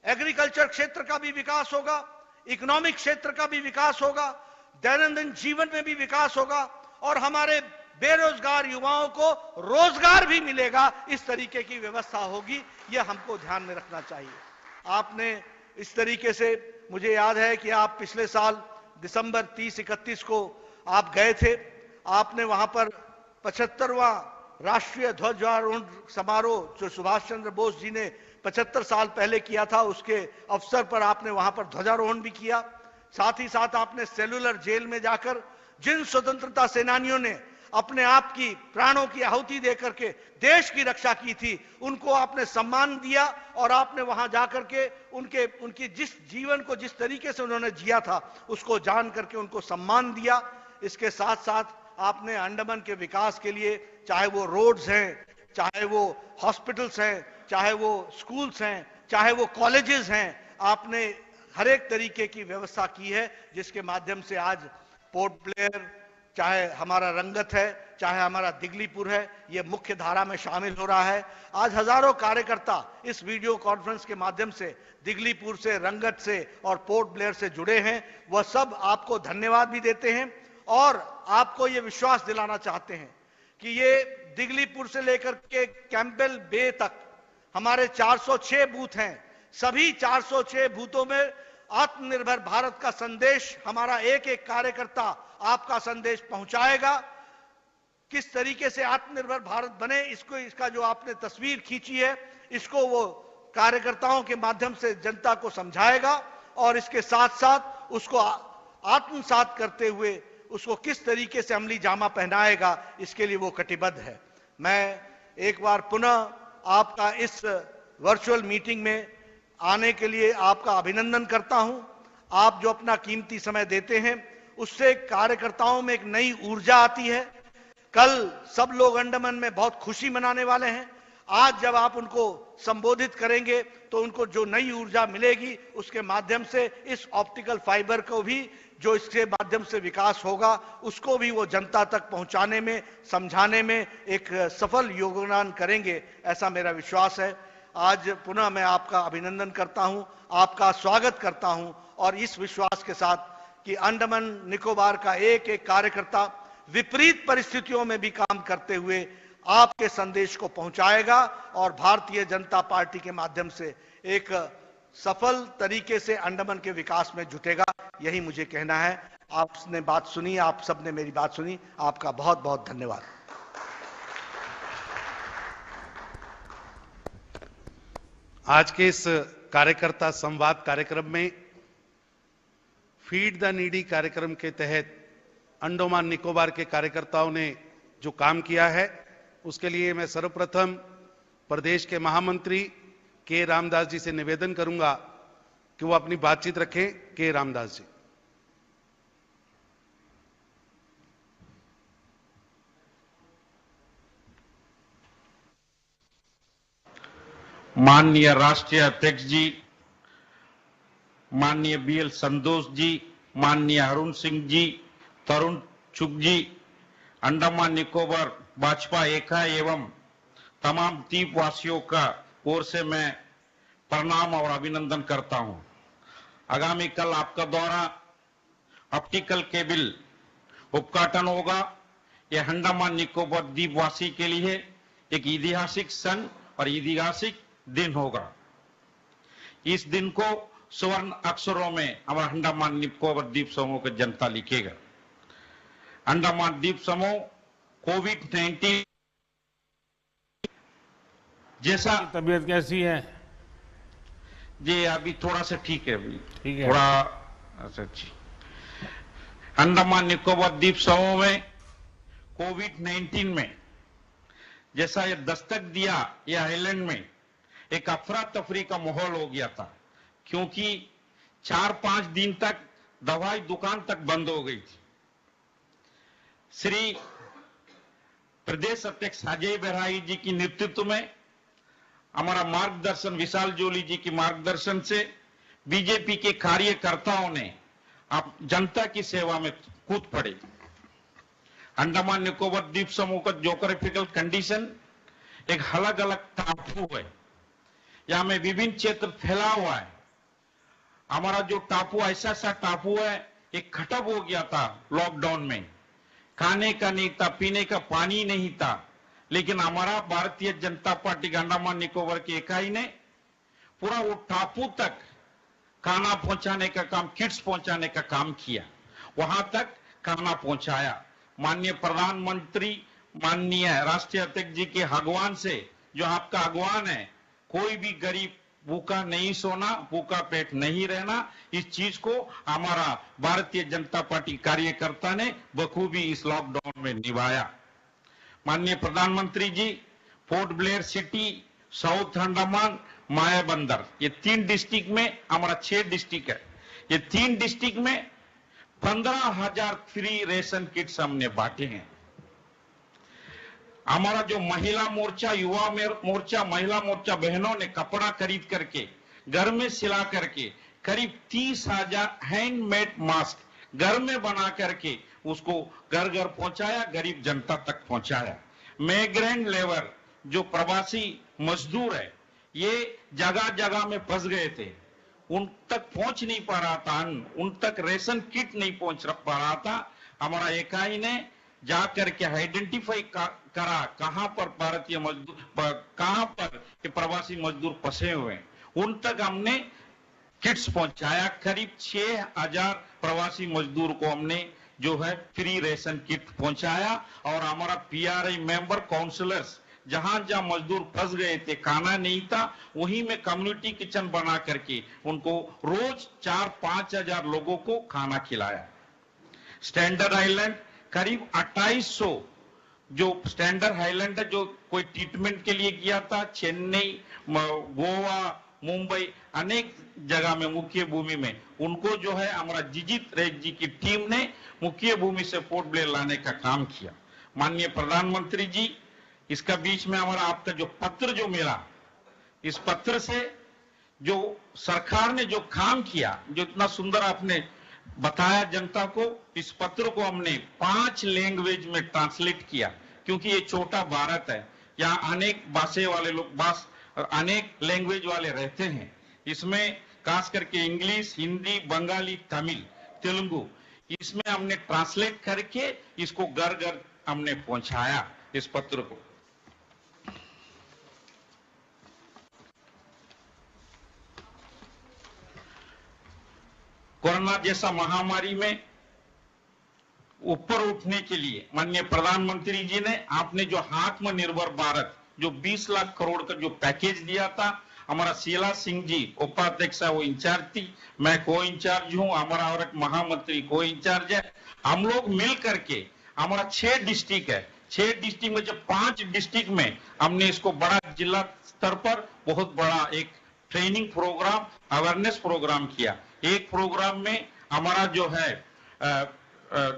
एग्रीकल्चर क्षेत्र का भी विकास होगा, इकोनॉमिक क्षेत्र का भी विकास होगा, दैनंदिन जीवन में भी विकास होगा, और हमारे बेरोजगार युवाओं को रोजगार भी मिलेगा। इस तरीके की व्यवस्था होगी, यह हमको ध्यान में रखना चाहिए। आपने इस तरीके से, मुझे याद है कि आप पिछले साल दिसंबर 30-31 को आप गए थे। आपने वहां पर 75वां राष्ट्रीय ध्वजारोहण समारोह जो सुभाष चंद्र बोस जी ने 75 साल पहले किया था, उसके अवसर पर आपने वहां पर ध्वजारोहण भी किया। साथ ही साथ आपने सेलुलर जेल में जाकर जिन स्वतंत्रता सेनानियों ने अपने आप की प्राणों की आहुति देकर के देश की रक्षा की थी, उनको आपने सम्मान दिया, और आपने वहां जाकर के उनकी जिस जीवन को जिस तरीके से उन्होंने जिया था उसको जान करके उनको सम्मान दिया। इसके साथ साथ आपने अंडमान के विकास के लिए, चाहे वो रोड्स हैं, चाहे वो हॉस्पिटल्स हैं, चाहे वो स्कूल्स हैं, चाहे वो कॉलेजेस हैं, आपने हर एक तरीके की व्यवस्था की है, जिसके माध्यम से आज पोर्ट ब्लेयर, चाहे हमारा रंगत है, चाहे हमारा दिगलीपुर है, ये मुख्य धारा में शामिल हो रहा है। आज हजारों कार्यकर्ता इस वीडियो कॉन्फ्रेंस के माध्यम से दिगलीपुर से, रंगत से और पोर्ट ब्लेयर से जुड़े हैं। वह सब आपको धन्यवाद भी देते हैं और आपको ये विश्वास दिलाना चाहते हैं कि ये दिगलीपुर से लेकर के कैंपबेल बे तक हमारे 406 बूथ हैं। सभी 406 बूथों में आत्मनिर्भर भारत का संदेश हमारा एक एक कार्यकर्ता आपका संदेश पहुंचाएगा। किस तरीके से आत्मनिर्भर भारत बने, इसका जो आपने तस्वीर खींची है, इसको वो कार्यकर्ताओं के माध्यम से जनता को समझाएगा, और इसके साथ साथ उसको आत्मसात करते हुए उसको किस तरीके से अमली जामा पहनाएगा, इसके लिए वो कटिबद्ध है। मैं एक बार पुनः आपका इस वर्चुअल मीटिंग में आने के लिए आपका अभिनंदन करता हूं। आप जो अपना कीमती समय देते हैं, उससे कार्यकर्ताओं में एक नई ऊर्जा आती है। कल सब लोग अंडमान में बहुत खुशी मनाने वाले हैं। आज जब आप उनको संबोधित करेंगे तो उनको जो नई ऊर्जा मिलेगी, उसके माध्यम से इस ऑप्टिकल फाइबर को भी, जो इसके माध्यम से विकास होगा, उसको भी वो जनता तक पहुंचाने में, समझाने में एक सफल योगदान करेंगे, ऐसा मेरा विश्वास है। आज पुनः मैं आपका अभिनंदन करता हूं, आपका स्वागत करता हूं, और इस विश्वास के साथ कि अंडमान निकोबार का एक एक कार्यकर्ता विपरीत परिस्थितियों में भी काम करते हुए आपके संदेश को पहुंचाएगा और भारतीय जनता पार्टी के माध्यम से एक सफल तरीके से अंडमान के विकास में जुटेगा। यही मुझे कहना है। आपने बात सुनी, आप सबने मेरी बात सुनी, आपका बहुत बहुत धन्यवाद। आज के इस कार्यकर्ता संवाद कार्यक्रम में फीड द नीडी कार्यक्रम के तहत अंडमान निकोबार के कार्यकर्ताओं ने जो काम किया है, उसके लिए मैं सर्वप्रथम प्रदेश के महामंत्री के रामदास जी से निवेदन करूंगा कि वो अपनी बातचीत रखें। के रामदास जी। माननीय राष्ट्रीय अध्यक्ष जी, माननीय बीएल संतोष जी, माननीय अरुण सिंह जी, तरुण चुग जी, अंडमान निकोबार भाजपा इकाई एवं तमाम द्वीपवासियों का ओर से मैं प्रणाम और अभिनंदन करता हूं। आगामी कल आपका दौरा ऑप्टिकल केबल उद्घाटन होगा। यह अंडमान निकोबार द्वीपवासी के लिए एक ऐतिहासिक क्षण और ऐतिहासिक दिन होगा। इस दिन को स्वर्ण अक्षरों में हमारा अंडमान निकोबार द्वीप समूह की जनता लिखेगा। अंडमान द्वीप समूह कोविड-19 जैसा। तबीयत कैसी है जी? अभी थोड़ा सा ठीक है, अभी ठीक है, थोड़ा अच्छा जी। अंडमान निकोबार द्वीप समूह में कोविड-19 में जैसा ये दस्तक दिया, ये आइलैंड में एक अफरा तफरी का माहौल हो गया था, क्योंकि 4-5 दिन तक दवाई दुकान तक बंद हो गई थी। श्री प्रदेश अध्यक्ष अजय बराई जी की नेतृत्व में हमारा मार्गदर्शन, विशाल जोली जी की मार्गदर्शन से बीजेपी के कार्यकर्ताओं ने आप जनता की सेवा में कूद पड़े। अंडमान निकोबार द्वीप समूह का ज्योग्राफिकल कंडीशन एक अलग अलग टापू है, यहाँ में विभिन्न क्षेत्र फैला हुआ है। हमारा जो टापू ऐसा सा टापू है, एक खटक हो गया था लॉकडाउन में, खाने का नहीं था, पीने का पानी नहीं था, लेकिन हमारा भारतीय जनता पार्टी का अंडमान निकोबार की इकाई ने पूरा वो टापू तक खाना पहुंचाने का काम, किट्स पहुंचाने का काम किया, वहां तक खाना पहुंचाया। माननीय प्रधानमंत्री, माननीय राष्ट्रीय अध्यक्ष जी के आह्वान से, जो आपका आह्वान है, कोई भी गरीब भूखा नहीं सोना, भूखा पेट नहीं रहना, इस चीज को हमारा भारतीय जनता पार्टी कार्यकर्ता ने बखूबी इस लॉकडाउन में निभाया। माननीय प्रधानमंत्री ji, Port Blair city, South Andaman, Mayabunder, ये 3 डिस्ट्रिक्ट में, हमारा 6 डिस्ट्रिक्ट है, ये 3 डिस्ट्रिक्ट में 15,000 फ्री रेशन किट्स हमने बांटे हैं। हमारा जो महिला मोर्चा, युवा मोर्चा, महिला मोर्चा बहनों ने कपड़ा खरीद करके, घर में सिला करके करीब 30,000 हैंडमेड मास्क घर में बना करके उसको घर घर पहुंचाया, गरीब जनता तक पहुंचाया। माइग्रेंट लेबर, जो प्रवासी मजदूर है, ये जगह जगह में फंस गए थे, उन तक पहुंच नहीं पा रहा था, उन तक रेशन किट नहीं पहुंच पा रहा था। हमारा इकाई ने जाकर के आइडेंटिफाई करा कहां पर भारतीय मजदूर, कहां पर के प्रवासी मजदूर फंसे हुए हैं, उन तक हमने किट्स पहुंचाया। करीब 6,000 प्रवासी मजदूर को हमने जो है फ्री रेशन किट पहुंचाया। और हमारा पीआरआई मेंबर काउंसलर्स, जहां जहां मजदूर फंस गए थे, खाना नहीं था, वहीं में कम्युनिटी किचन बना करके उनको रोज 4-5 हजार लोगों को खाना खिलाया। स्टैंडर्ड आइलैंड करीब 2800 जो स्टैंडर्ड आइलैंड है, जो कोई ट्रीटमेंट के लिए गया था, चेन्नई, गोवा, मुंबई, अनेक जगह में मुख्य भूमि में, उनको जो है हमारा जिजित रेज जी की टीम ने मुख्य भूमि से पोर्ट ब्लेयर लाने का काम किया। माननीय प्रधानमंत्री जी, इसका बीच में हमारा आपका जो पत्र जो मिला, इस पत्र से जो सरकार ने जो काम किया, जो इतना सुंदर आपने बताया जनता को, इस पत्र को हमने 5 लैंग्वेज में ट्रांसलेट किया, क्योंकि ये छोटा भारत है, यहाँ अनेक भाषा वाले लोग, अनेक लैंग्वेज वाले रहते हैं। इसमें खास करके इंग्लिश, हिंदी, बंगाली, तमिल, तेलुगु, इसमें हमने ट्रांसलेट करके इसको घर घर हमने पहुंचाया इस पत्र को। कोरोना जैसा महामारी में ऊपर उठने के लिए माननीय प्रधानमंत्री जी ने आपने जो आत्मनिर्भर भारत जो 20 लाख करोड़ का जो पैकेज दिया था, हमारा शीला सिंह जी उपाध्यक्ष है, वो इंचार्ज थी, मैं को इंचार्ज हूं, हमारा और एक महामंत्री को इंचार्ज है। हम लोग मिल करके हमारा 6 डिस्ट्रिक्ट है, 6 डिस्ट्रिक्ट में जो 5 डिस्ट्रिक्ट में हमने इसको बड़ा जिला स्तर पर बहुत बड़ा एक ट्रेनिंग प्रोग्राम, अवेयरनेस प्रोग्राम किया। एक प्रोग्राम में हमारा जो है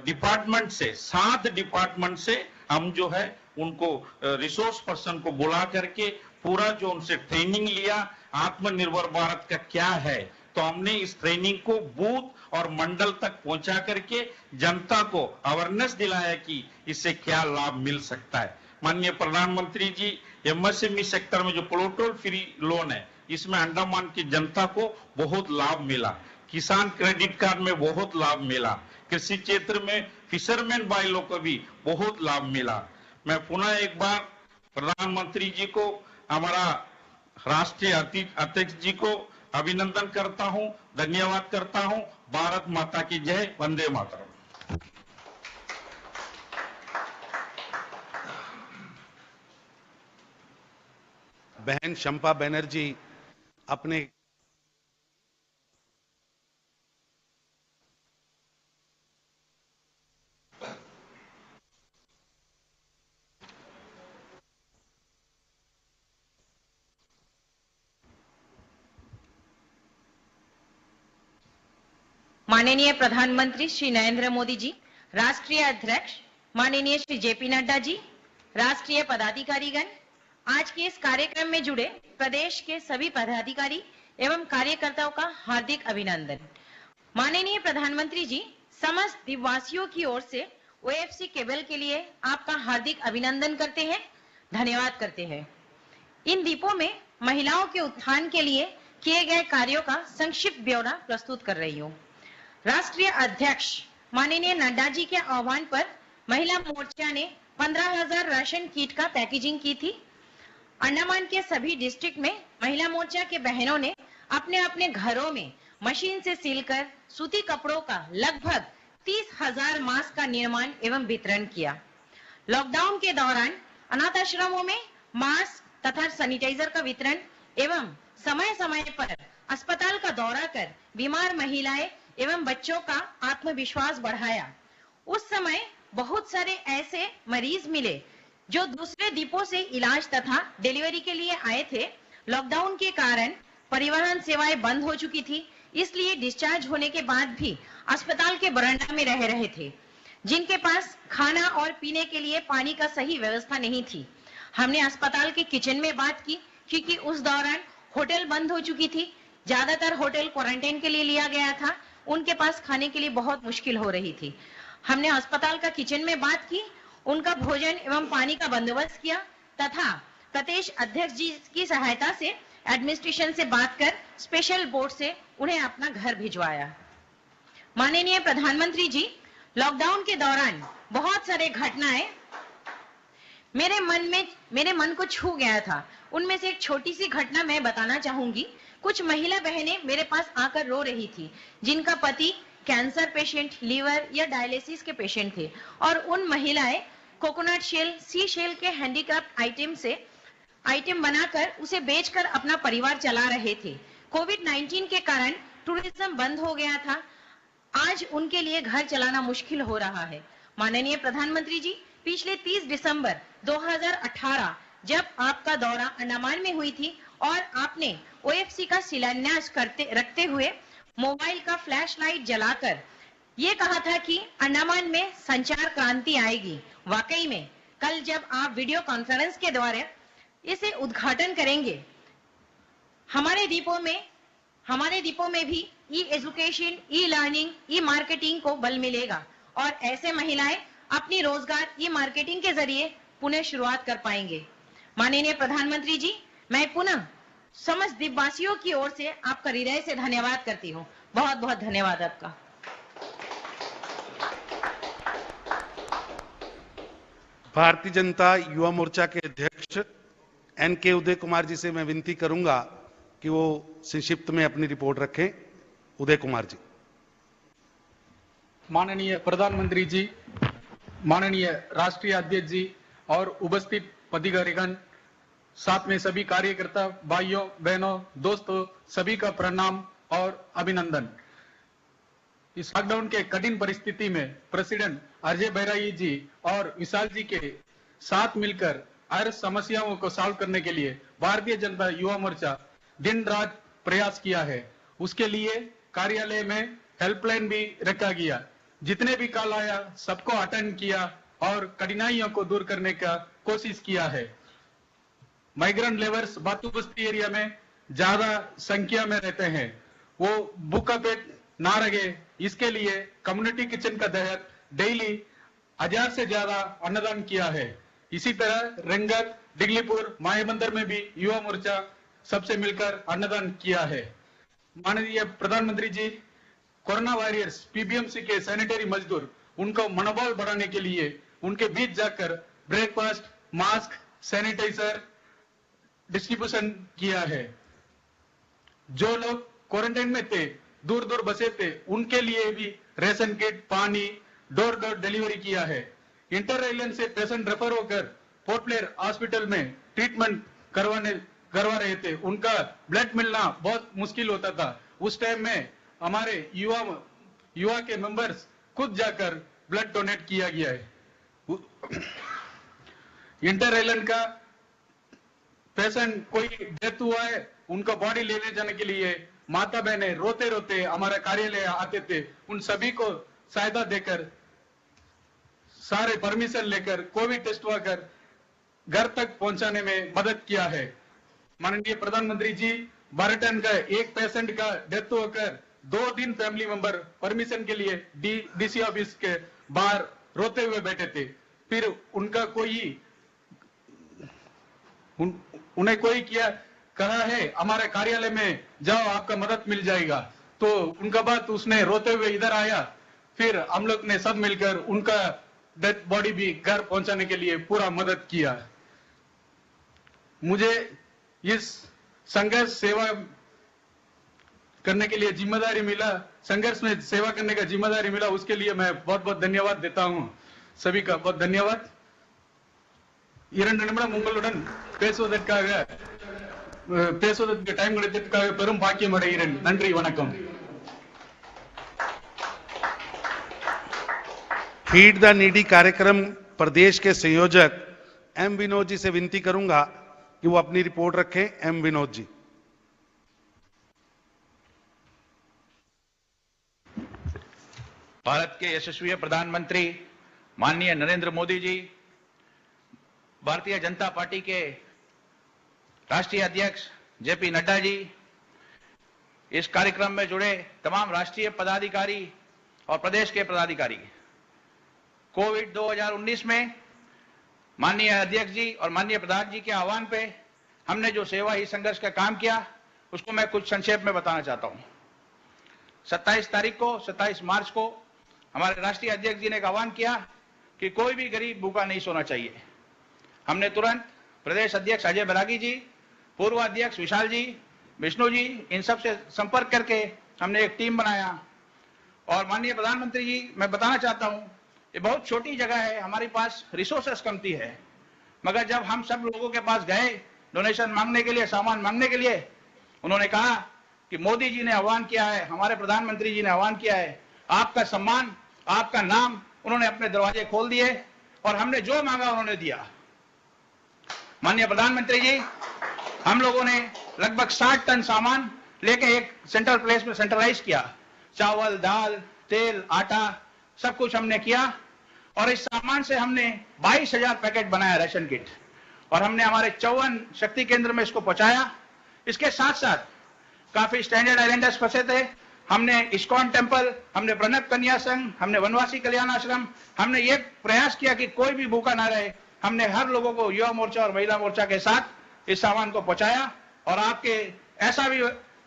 डिपार्टमेंट से 7 डिपार्टमेंट से हम जो है उनको रिसोर्स पर्सन को बुला करके पूरा जो उनसे ट्रेनिंग लिया आत्मनिर्भर भारत का क्या है, तो हमने इस ट्रेनिंग को बूथ और मंडल तक पहुंचा करके जनता को अवेयरनेस दिलाया कि इससे क्या लाभ मिल सकता है। माननीय प्रधानमंत्री जी, एमएसएमई सेक्टर में जो पोर्टल फ्री लोन है, इसमें अंडमान की जनता को बहुत लाभ मिला, किसान क्रेडिट कार्ड में बहुत लाभ मिला, कृषि क्षेत्र में फिशरमैन भाइयों को भी बहुत लाभ मिला। मैं पुनः एक बार प्रधानमंत्री जी को, हमारा राष्ट्रीय अध्यक्ष जी को अभिनंदन करता हूं, धन्यवाद करता हूं। भारत माता की जय, वंदे मातरम। बहन शंपा बनर्जी अपने माननीय प्रधानमंत्री श्री नरेंद्र मोदी जी, राष्ट्रीय अध्यक्ष माननीय श्री जेपी नड्डा जी, राष्ट्रीय पदाधिकारीगण, आज के इस कार्यक्रम में जुड़े प्रदेश के सभी पदाधिकारी एवं कार्यकर्ताओं का हार्दिक अभिनंदन। माननीय प्रधानमंत्री जी, समस्त द्वीपवासियों की ओर से ओएफसी केबल के लिए आपका हार्दिक अभिनंदन करते हैं, धन्यवाद करते हैं। इन द्वीपों में महिलाओं के उत्थान के लिए किए गए कार्यों का संक्षिप्त ब्यौरा प्रस्तुत कर रही हूँ। राष्ट्रीय अध्यक्ष माननीय नड्डा जी के आह्वान पर महिला मोर्चा ने 15,000 राशन किट का पैकेजिंग की थी। अंडमान के सभी डिस्ट्रिक्ट में महिला मोर्चा के बहनों ने अपने अपने घरों में मशीन से सिलकर सूती कपड़ों का लगभग 30,000 मास्क का निर्माण एवं वितरण किया। लॉकडाउन के दौरान अनाथ आश्रमों में मास्क तथा सैनिटाइजर का वितरण एवं समय समय पर अस्पताल का दौरा कर बीमार महिलाएं एवं बच्चों का आत्मविश्वास बढ़ाया। उस समय बहुत सारे ऐसे मरीज मिले जो दूसरे द्वीपों से इलाज तथा डिलीवरी के लिए आए थे। लॉकडाउन के कारण परिवहन सेवाएं बंद हो चुकी थी, इसलिए डिस्चार्ज होने के बाद भी अस्पताल के बरामदा में रह रहे थे, जिनके पास खाना और पीने के लिए पानी का सही व्यवस्था नहीं थी। हमने अस्पताल के किचन में बात की, क्योंकि उस दौरान होटल बंद हो चुकी थी, ज्यादातर होटल क्वारंटाइन के लिए लिया गया था, उनके पास खाने के लिए बहुत मुश्किल हो रही थी। हमने अस्पताल का किचन में बात की, उनका भोजन एवं पानी का बंदोबस्त किया तथा प्रदेश अध्यक्ष जी की सहायता से एडमिनिस्ट्रेशन से बात कर स्पेशल बोट से उन्हें अपना घर भिजवाया। माननीय प्रधानमंत्री जी, लॉकडाउन के दौरान बहुत सारे घटनाएं मेरे मन को छू गया था। उनमें से एक छोटी सी घटना मैं बताना चाहूंगी। कुछ महिला बहनें मेरे पास आकर रो रही थी, जिनका पति कैंसर पेशेंट, लीवर या डायलिसिस के पेशेंट थे, और उन महिलाएं कोकोनट शेल, सी शेल के हैंडीक्राफ्ट आइटम बनाकर उसे बेचकर अपना परिवार चला रहे थे। कोविड-19 के कारण टूरिज्म बंद हो गया था, आज उनके लिए घर चलाना मुश्किल हो रहा है। माननीय प्रधानमंत्री जी, पिछले 30 दिसंबर 2018 जब आपका दौरा अंडमान में हुई थी और आपने ओएफसी का शिलान्यास रखते हुए मोबाइल का फ्लैश लाइट जलाकर ये कहा था कि अंडमान में संचार क्रांति आएगी। वाकई में कल जब आप वीडियो कॉन्फ्रेंस के द्वारा इसे उद्घाटन करेंगे, हमारे द्वीपों में भी ई एजुकेशन, ई लर्निंग, ई मार्केटिंग को बल मिलेगा और ऐसे महिलाएं अपनी रोजगार ई मार्केटिंग के जरिए पुनः शुरुआत कर पाएंगे। माननीय प्रधानमंत्री जी, मैं पुनः समस्त द्वीपवासियों की ओर से आपका हृदय से धन्यवाद करती हूँ। बहुत बहुत धन्यवाद आपका। भारतीय जनता युवा मोर्चा के अध्यक्ष एनके उदय कुमार जी से मैं विनती करूंगा कि वो संक्षिप्त में अपनी रिपोर्ट रखें। उदय कुमार जी। माननीय प्रधानमंत्री जी, माननीय राष्ट्रीय अध्यक्ष जी और उपस्थित पदाधिकारीगण, साथ में सभी कार्यकर्ता भाइयों बहनों दोस्तों सभी का प्रणाम और अभिनंदन। इस लॉकडाउन के कठिन परिस्थिति में प्रेसिडेंट अजय बैरागी जी और विशाल जी के साथ मिलकर हर समस्याओं को सॉल्व करने के लिए भारतीय जनता युवा मोर्चा दिन रात प्रयास किया है। उसके लिए कार्यालय में हेल्पलाइन भी रखा गया। जितने भी कॉल आया सबको अटेंड किया और कठिनाइयों को दूर करने का कोशिश किया है। माइग्रेंट लेबर्स बातू बस्ती एरिया में ज्यादा संख्या में रहते हैं, वो भूखा पेट ना रहे, इसके लिए कम्युनिटी किचन का तहत डेली 1000 से ज्यादा अन्नदान किया है। इसी तरह रंगत, डिगलीपुर, मायाबंदर में भी युवा मोर्चा सबसे मिलकर अन्नदान किया है। माननीय प्रधानमंत्री जी, कोरोना वॉरियर्स पीबीएमसी के सैनिटरी मजदूर, उनको मनोबल बढ़ाने के लिए उनके बीच जाकर ब्रेकफास्ट, मास्क, सैनिटाइजर डिस्ट्रीब्यूशन किया है। जो लोग क्वारंटाइन में थे, दूर दूर बसे थे, उनके लिए भी रेशन किट, पानी डोर डोर डिलीवरी किया है। इंटर आइलैंड से पेशेंट रेफर होकर पोर्ट ब्लेयर हॉस्पिटल में ट्रीटमेंट करवा रहे थे, उनका ब्लड मिलना बहुत मुश्किल होता था। उस टाइम में हमारे युवा के मेंबर्स खुद जाकर ब्लड डोनेट किया गया है। इंटर आइलैंड का पेशेंट कोई डेथ हुआ है, उनका बॉडी लेने जाने के लिए माता बहने रोते रोते हमारे कार्यालय आते थे। उन सभी को सहायता देकर, सारे परमिशन लेकर, कोविड टेस्ट कर घर तक पहुंचाने में मदद किया है। माननीय प्रधानमंत्री जी, बारटन का एक पेशेंट का डेथ होकर 2 दिन फैमिली मेंबर परमिशन के लिए डीसी ऑफिस के बाहर रोते हुए बैठे थे। फिर उनका उन्हें कोई कहा है हमारे कार्यालय में जाओ, आपका मदद मिल जाएगा। तो उनका बात उसने रोते हुए इधर आया। फिर हम लोग ने सब मिलकर उनका डेथ बॉडी भी घर पहुंचाने के लिए पूरा मदद किया। मुझे इस संघर्ष सेवा करने के लिए जिम्मेदारी मिला, संघर्ष में सेवा करने का जिम्मेदारी मिला, उसके लिए मैं बहुत बहुत धन्यवाद देता हूं। सभी का बहुत धन्यवाद। 2 நிமிடம் உங்களுடன் பேசுவதற்கு டைம் கிடைத்ததற்காக பெரும் பாக்கியம் அடைகிறேன்। நன்றி, வணக்கம்। फीड द नीडी कार्यक्रम प्रदेश के संयोजक एम विनोद जी से विनती करूंगा कि वो अपनी रिपोर्ट रखें। एम विनोद जी। भारत के यशस्वी प्रधानमंत्री माननीय नरेंद्र मोदी जी, भारतीय जनता पार्टी के राष्ट्रीय अध्यक्ष जेपी नड्डा जी, इस कार्यक्रम में जुड़े तमाम राष्ट्रीय पदाधिकारी और प्रदेश के पदाधिकारी, कोविड 2019 में माननीय अध्यक्ष जी और माननीय प्रधान जी के आह्वान पे हमने जो सेवा ही संघर्ष का काम किया, उसको मैं कुछ संक्षेप में बताना चाहता हूं। 27 मार्च को हमारे राष्ट्रीय अध्यक्ष जी ने एक आह्वान किया कि कोई भी गरीब भूखा नहीं सोना चाहिए। हमने तुरंत प्रदेश अध्यक्ष अजय बैरागी जी, पूर्व अध्यक्ष विशाल जी, विष्णु जी, इन सब से संपर्क करके हमने एक टीम बनाया। और माननीय प्रधानमंत्री जी, मैं बताना चाहता हूं, ये बहुत छोटी जगह है, हमारे पास रिसोर्सेस कमती है, मगर जब हम सब लोगों के पास गए डोनेशन मांगने के लिए, सामान मांगने के लिए, उन्होंने कहा कि मोदी जी ने आह्वान किया है, हमारे प्रधानमंत्री जी ने आह्वान किया है, आपका सम्मान, आपका नाम, उन्होंने अपने दरवाजे खोल दिए और हमने जो मांगा उन्होंने दिया। माननीय प्रधानमंत्री जी, हम लोगों ने लगभग 60 टन सामान लेके एक सेंट्रल प्लेस में सेंट्रलाइज किया। चावल, दाल, तेल, आटा, सब कुछ हमने किया और इस सामान से हमने 22,000 पैकेट बनाया रेशन किट, और हमने हमारे 54 शक्ति केंद्र में इसको पहुंचाया। इसके साथ साथ काफी स्टैंडर्ड आइलैंडर्स फंसे थे, हमने इस्कॉन टेम्पल, हमने प्रणब कन्या संघ, हमने वनवासी कल्याण आश्रम, हमने ये प्रयास किया कि कोई भी भूखा ना रहे। हमने हर लोगों को युवा मोर्चा और महिला मोर्चा के साथ इस सामान को पहुंचाया और आपके ऐसा भी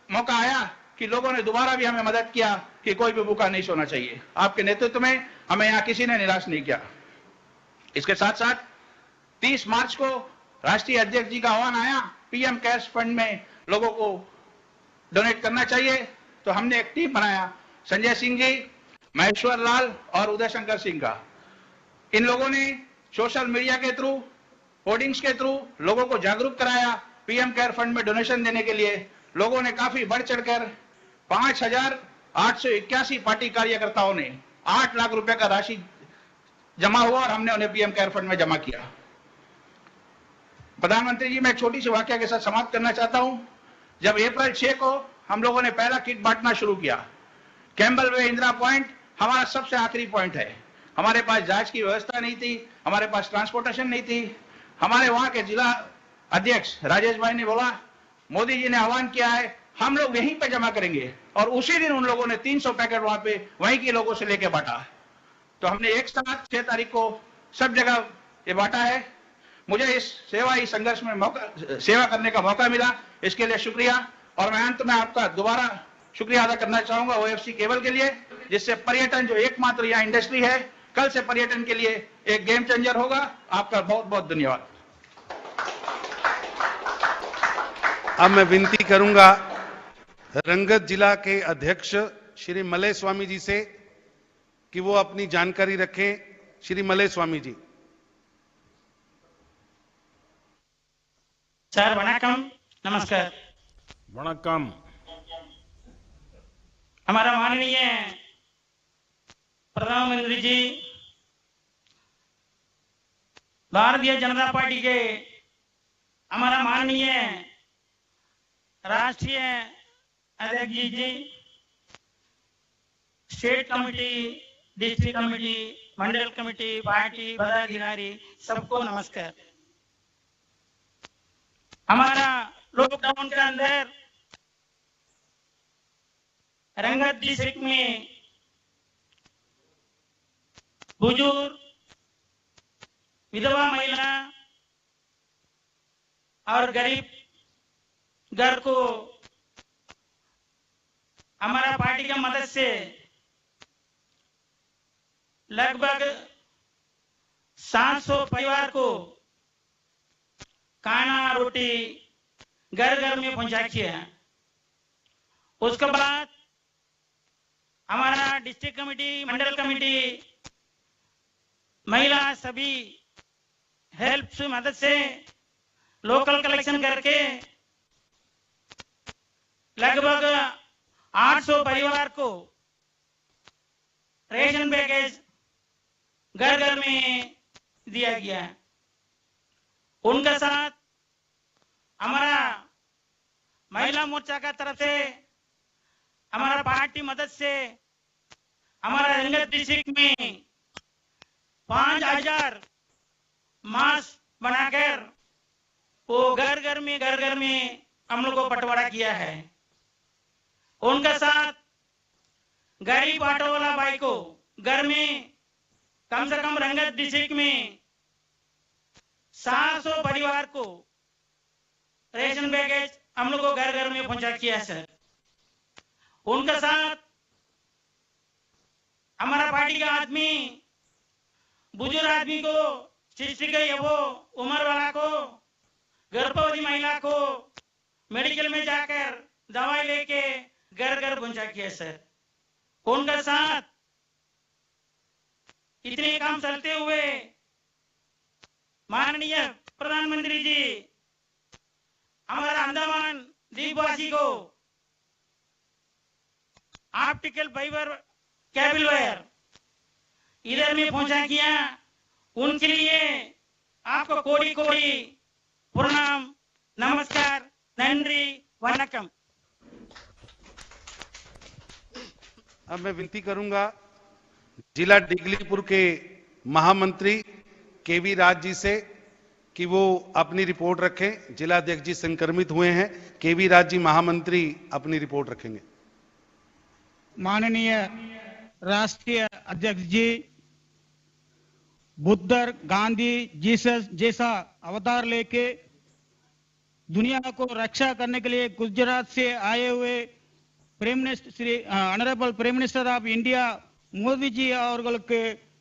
मौका आया कि लोगों ने दोबारा भी हमें मदद किया कि कोई भी भूखा नहीं सोना चाहिए। आपके नेतृत्व में हमें यहाँ किसी ने निराश नहीं किया। इसके साथ साथ 30 मार्च को राष्ट्रीय अध्यक्ष जी का आह्वान आया, पीएम केयर्स फंड में लोगों को डोनेट करना चाहिए, तो हमने एक टीम बनाया। संजय सिंह जी, महेश्वर लाल और उदय शंकर सिंह का। इन लोगों ने सोशल मीडिया के थ्रू, होर्डिंग्स के थ्रू लोगों को जागरूक कराया। पीएम केयर फंड में डोनेशन देने के लिए लोगों ने काफी बढ़ चढ़कर 5,881 पार्टी कार्यकर्ताओं ने 8 लाख रुपए का राशि जमा हुआ और हमने उन्हें पीएम केयर फंड में जमा किया। प्रधानमंत्री जी, मैं एक छोटी सी वाकया के साथ समाप्त करना चाहता हूं। जब अप्रैल 6 को हम लोगों ने पहला किट बांटना शुरू किया, कैम्बल वे इंदिरा पॉइंट हमारा सबसे आखिरी पॉइंट है। हमारे पास जांच की व्यवस्था नहीं थी, हमारे पास ट्रांसपोर्टेशन नहीं थी। हमारे वहां के जिला अध्यक्ष राजेश भाई ने बोला, मोदी जी ने आह्वान किया है, हम लोग यहीं पे जमा करेंगे। और उसी दिन उन लोगों ने 300 पैकेट वहां पे वहीं के लोगों से लेके बांटा। तो हमने एक साथ 6 तारीख को सब जगह ये बांटा है। मुझे इस संघर्ष में सेवा करने का मौका मिला, इसके लिए शुक्रिया। और मैं अंत में आपका दोबारा शुक्रिया अदा करना चाहूंगा ओएफसी केबल के लिए, जिससे पर्यटन जो एकमात्र यहाँ इंडस्ट्री है, कल से पर्यटन के लिए एक गेम चेंजर होगा। आपका बहुत बहुत धन्यवाद। अब मैं विनती करूंगा रंगत जिला के अध्यक्ष श्री मलय स्वामी जी से कि वो अपनी जानकारी रखें। श्री मलय स्वामी जी। सर वणक्कम, नमस्कार। वणक्कम। हमारा माननीय प्रधानमंत्री जी, भारतीय जनता पार्टी के हमारा माननीय राष्ट्रीय अध्यक्ष जी, स्टेट कमेटी, डिस्ट्रिक्ट कमेटी, मंडल कमेटी, पार्टी पदाधिकारी, सबको नमस्कार। हमारा लॉकडाउन के अंदर रंगत डिस्ट्रिक्ट में बुजुर्ग, विधवा महिला और गरीब घर को हमारा पार्टी की मदद से लगभग 700 परिवार को खाना रोटी घर घर में पहुंचा किया। उसके बाद हमारा डिस्ट्रिक्ट कमेटी, मंडल कमेटी, महिला सभी हेल्प से मदद से लोकल कलेक्शन करके लगभग 800 परिवार को रेशन पैकेज घर घर में दिया गया। उनके साथ हमारा महिला मोर्चा का तरफ से हमारा पार्टी मदद से हमारा रंगत डिस्ट्रिक्ट में 5000 मास्क बनाकर वो घर घर में हम लोग को बंटवारा किया है। उनके साथ गरीब ऑटो वाला भाई को घर में कम से कम रंगत डिस्ट्रिक्ट में 700 परिवार को रेशन पैकेज हम लोग को घर घर में पहुंचा किया सर। उनके साथ हमारा पार्टी का आदमी, बुजुर्ग आदमी को, शिक्षित वो उम्र वाला को, गर्भवती महिला को मेडिकल में जाकर दवाई लेके घर घर पहुंचा किया सर। उनके साथ इतने काम चलते हुए माननीय प्रधानमंत्री जी हमारा अंडमान द्वीपवासी को ऑप्टिकल फाइबर केबल वायर इधर में पहुंचा किया। उनके लिए आपको कोटि कोटि प्रणाम, नमस्कार, नंदी, वणक्कम। अब मैं विनती करूंगा जिला डिगलीपुर के महामंत्री केवी राज जी से कि वो अपनी रिपोर्ट रखें। जिला अध्यक्ष जी संक्रमित हुए हैं। केवी राज जी महामंत्री अपनी रिपोर्ट रखेंगे। माननीय राष्ट्रीय अध्यक्ष जी, बुद्ध, गांधी, जीसस जैसा अवतार लेके दुनिया को रक्षा करने के लिए गुजरात से आए हुए prime minister Shri honourable prime minister of India Modi ji அவர்களுக்கு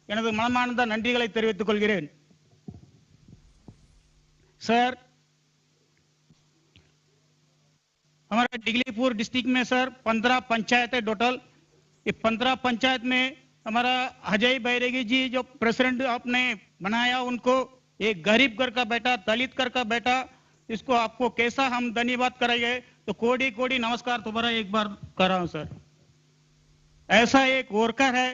எனது மனமார்ந்த நன்றிகளை தெரிவித்துக் கொள்கிறேன்। सर, हमारा डिगलीपुर डिस्ट्रिक्ट में सर 15 पंचायत है टोटल। ये 15 पंचायत में हमारा अजय बैरागी जी जो प्रेसिडेंट आपने बनाया, उनको एक गरीब घर का बेटा, दलित घर का बेटा, इसको आपको कैसा हम धन्यवाद करेंगे। तो कोड़ी कोड़ी नमस्कार तुम्हारा एक बार कर रहा हूं सर। ऐसा एक वर्कर है,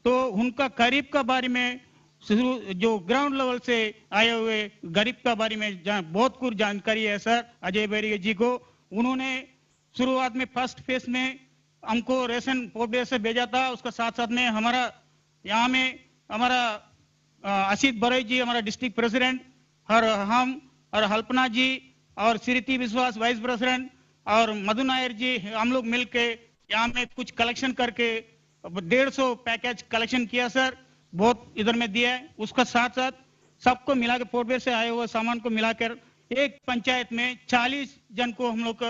तो उनका गरीब का बारे में जो ग्राउंड लेवल से आए हुए गरीब का बारे में बहुत कुछ जानकारी है सर अजय बैरागी जी को। उन्होंने शुरुआत में फर्स्ट फेज में हमको रेशन पोर्ट से भेजा था, उसका साथ साथ में हमारा यहाँ में हमारा असित बरई जी हमारा डिस्ट्रिक्ट प्रेसिडेंट और हम और हल्पना जी और श्रीति विश्वास वाइस प्रेसिडेंट और मधु नायर जी, हम लोग मिलके यहाँ में कुछ कलेक्शन करके 150 पैकेज कलेक्शन किया सर, बहुत इधर में दिया है। उसका साथ साथ सबको मिला के पोर्टवेयर से आए हुए सामान को मिलाकर एक पंचायत में 40 जन को हम लोग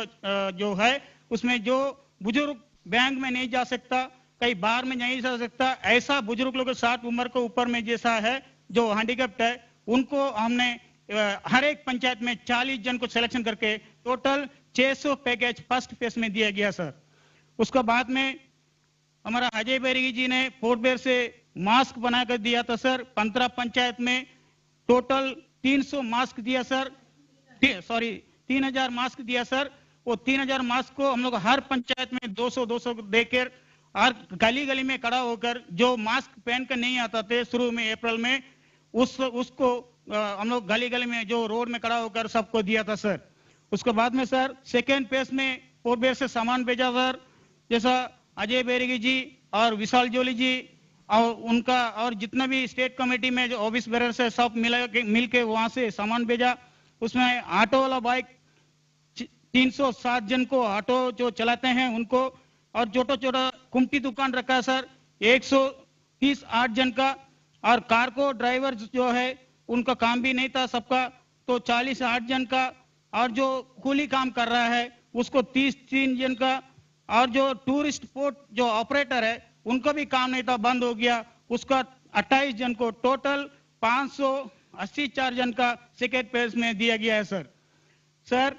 जो है उसमें जो बुजुर्ग बैंक में नहीं जा सकता, कहीं बाहर में नहीं जा सकता, ऐसा बुजुर्ग लोग 60 उम्र के ऊपर में जैसा है जो हैंडीकैप्ड है, उनको हमने हर एक पंचायत में 40 जन को सिलेक्शन करके टोटल 600 पैकेज फर्स्ट फेज में दिया गया सर। उसके बाद में हमारा अजय बैरागी जी ने पोर्टवेयर से मास्क बनाकर दिया था सर। 15 पंचायत में टोटल 300 मास्क दिया सर, 3000 मास्क दिया सर। वो 3000 मास्क को हम लोग हर पंचायत में 200 देकर और गली गली में खड़ा होकर जो मास्क पहन कर नहीं आता थे शुरू में अप्रैल में, उसको हम लोग गली गली में जो रोड में खड़ा होकर सबको दिया था सर। उसके बाद में सर सेकेंड फेज में पोर्टवेयर से सामान भेजा सर, जैसा अजय बैरागी जी और विशाल जोली जी और उनका और जितना भी स्टेट कमेटी में जो ऑफिस बेरर से सब मिल के वहां से सामान भेजा। उसमें ऑटो वाला बाइक 307 जन को ऑटो जो चलाते हैं उनको, और छोटा छोटा कुमटी दुकान रखा है सर 138 जन का, और कार को ड्राइवर जो है उनका काम भी नहीं था सबका, तो 48 जन का, और जो कूली काम कर रहा है उसको 33 जन का, और जो टूरिस्ट पोर्ट जो ऑपरेटर है उनका भी काम नहीं था, बंद हो गया, उसका 28 जन को, टोटल 584 जन का सेकेंड फेज में दिया गया है सर।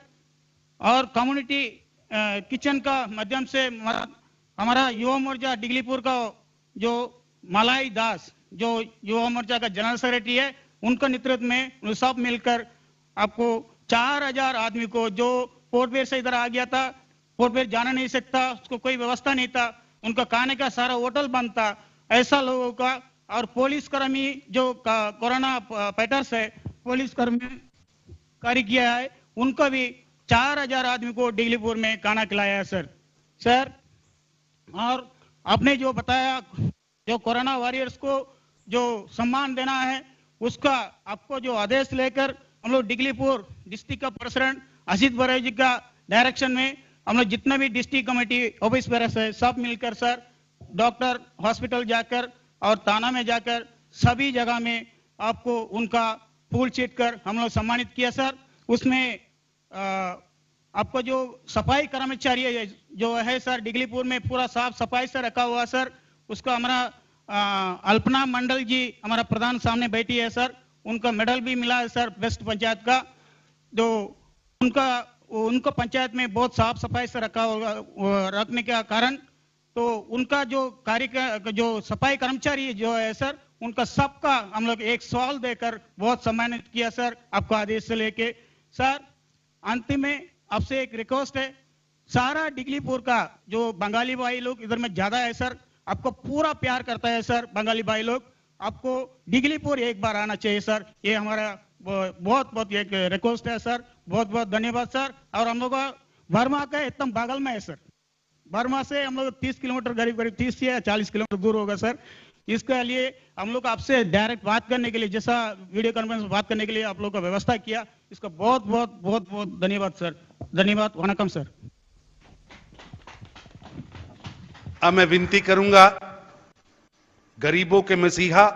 और कम्युनिटी किचन का माध्यम से हमारा युवा मोर्चा डिगलीपुर का जो मलाई दास जो युवा मोर्चा का जनरल सेक्रेटरी है, उनका नेतृत्व में सब मिलकर आपको 4000 आदमी को जो पोर्टवेयर से इधर आ गया था, पोर्टवेयर जाना नहीं सकता, उसको कोई व्यवस्था नहीं था, उनका खाने का सारा होटल बंद था, ऐसा लोगों का, और पुलिस कर्मी जो कोरोना पैटर्स है पुलिस कर्मी कार्य किया है, उनको भी 4000 आदमी को डिगलीपुर में खाना खिलाया है सर। और आपने जो बताया जो कोरोना वॉरियर्स को जो सम्मान देना है, उसका आपको जो आदेश लेकर हम लोग डिगलीपुर डिस्ट्रिक्ट का प्रेसिडेंट असित बरई जी का डायरेक्शन में हम लोग जितना भी डिस्ट्रिक्ट कमेटी ऑफिस बेरर्स है सब मिलकर सर डॉक्टर हॉस्पिटल जाकर और थाना में जाकर सभी जगह में आपको उनका फूल छीट कर हम लोग सम्मानित किया सर। उसमें आपको जो सफाई कर्मचारी जो है सर डिगलीपुर में पूरा साफ सफाई से रखा हुआ सर, उसका हमारा अल्पना मंडल जी हमारा प्रधान सामने बैठी है सर, उनका मेडल भी मिला है सर बेस्ट पंचायत का। जो उनको पंचायत में बहुत साफ सफाई से रखा होगा, रखने के कारण तो उनका जो कार्य जो सफाई कर्मचारी जो है सर, उनका सबका हम लोग एक सवाल देकर बहुत सम्मानित किया सर आपको आदेश से लेके सर। अंतिम में आपसे एक रिक्वेस्ट है, सारा डिगलीपुर का जो बंगाली भाई लोग इधर में ज्यादा है सर, आपको पूरा प्यार करता है सर बंगाली भाई लोग, आपको डिगलीपुर एक बार आना चाहिए सर, ये हमारा बहुत बहुत एक रिक्वेस्ट है सर। बहुत बहुत धन्यवाद सर। और हम लोग वर्मा का एकदम बगल में है सर, वर्मा से हम लोग 30 किलोमीटर करीब 30 या 40 किलोमीटर दूर होगा सर। इसके लिए हम लोग आपसे डायरेक्ट बात करने के लिए, जैसा वीडियो कॉन्फ्रेंस में बात करने के लिए आप लोग का व्यवस्था किया, इसका बहुत बहुत बहुत बहुत धन्यवाद सर। धन्यवाद, वनकम सर। अब मैं विनती करूंगा गरीबों के मसीहा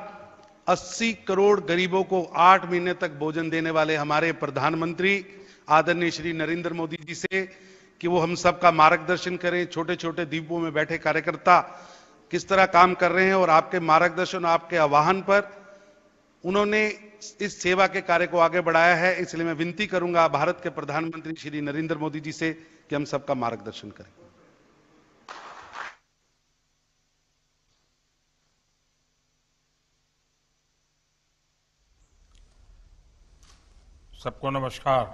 80 करोड़ गरीबों को 8 महीने तक भोजन देने वाले हमारे प्रधानमंत्री आदरणीय श्री नरेंद्र मोदी जी से कि वो हम सब का मार्गदर्शन करें। छोटे छोटे द्वीपों में बैठे कार्यकर्ता किस तरह काम कर रहे हैं और आपके मार्गदर्शन, आपके आह्वान पर उन्होंने इस सेवा के कार्य को आगे बढ़ाया है। इसलिए मैं विनती करूंगा भारत के प्रधानमंत्री श्री नरेंद्र मोदी जी से कि हम सबका मार्गदर्शन करें। सबको नमस्कार।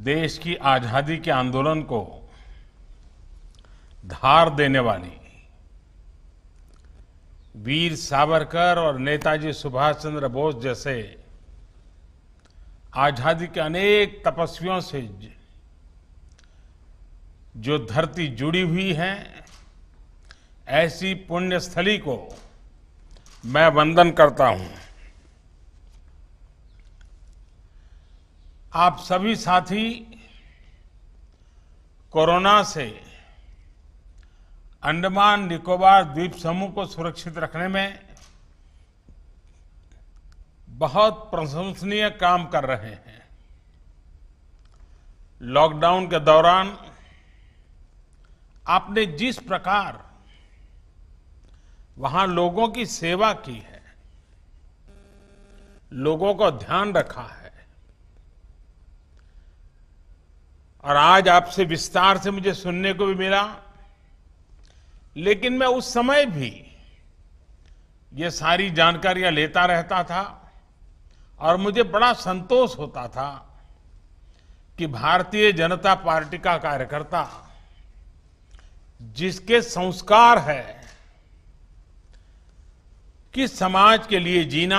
देश की आजादी के आंदोलन को धार देने वाली वीर सावरकर और नेताजी सुभाष चंद्र बोस जैसे आजादी के अनेक तपस्वियों से जो धरती जुड़ी हुई है, ऐसी पुण्य स्थली को मैं वंदन करता हूं। आप सभी साथी कोरोना से अंडमान निकोबार द्वीप समूह को सुरक्षित रखने में बहुत प्रशंसनीय काम कर रहे हैं। लॉकडाउन के दौरान आपने जिस प्रकार वहां लोगों की सेवा की है, लोगों को ध्यान रखा है, और आज आपसे विस्तार से मुझे सुनने को भी मिला, लेकिन मैं उस समय भी ये सारी जानकारियां लेता रहता था और मुझे बड़ा संतोष होता था कि भारतीय जनता पार्टी का कार्यकर्ता जिसके संस्कार है कि समाज के लिए जीना,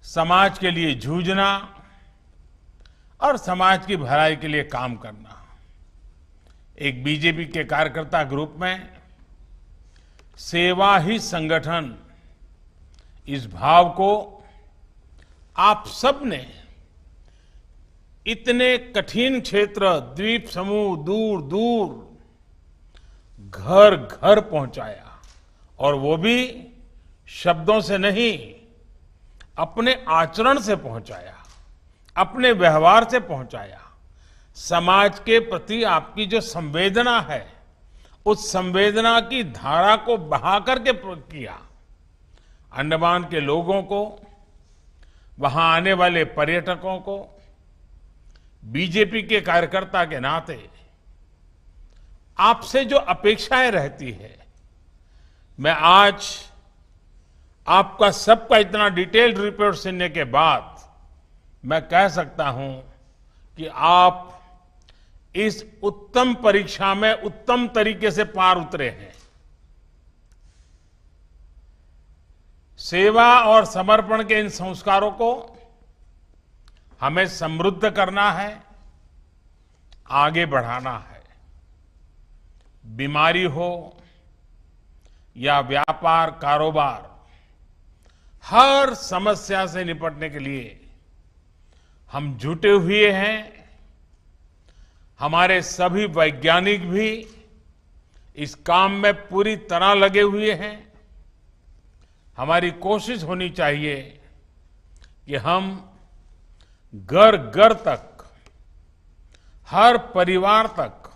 समाज के लिए जूझना और समाज की भलाई के लिए काम करना, एक बीजेपी के कार्यकर्ता ग्रुप में सेवा ही संगठन, इस भाव को आप सबने इतने कठिन क्षेत्र, द्वीप समूह, दूर दूर घर घर पहुंचाया, और वो भी शब्दों से नहीं, अपने आचरण से पहुंचाया, अपने व्यवहार से पहुंचाया। समाज के प्रति आपकी जो संवेदना है, उस संवेदना की धारा को बहा करके किया। अंडमान के लोगों को, वहां आने वाले पर्यटकों को, बीजेपी के कार्यकर्ता के नाते आपसे जो अपेक्षाएं रहती है, मैं आज आपका सबका इतना डिटेल्ड रिपोर्ट सुनने के बाद मैं कह सकता हूं कि आप इस उत्तम परीक्षा में उत्तम तरीके से पार उतरे हैं। सेवा और समर्पण के इन संस्कारों को हमें समृद्ध करना है, आगे बढ़ाना है। बीमारी हो या व्यापार कारोबार, हर समस्या से निपटने के लिए हम जुटे हुए हैं। हमारे सभी वैज्ञानिक भी इस काम में पूरी तरह लगे हुए हैं। हमारी कोशिश होनी चाहिए कि हम घर घर तक, हर परिवार तक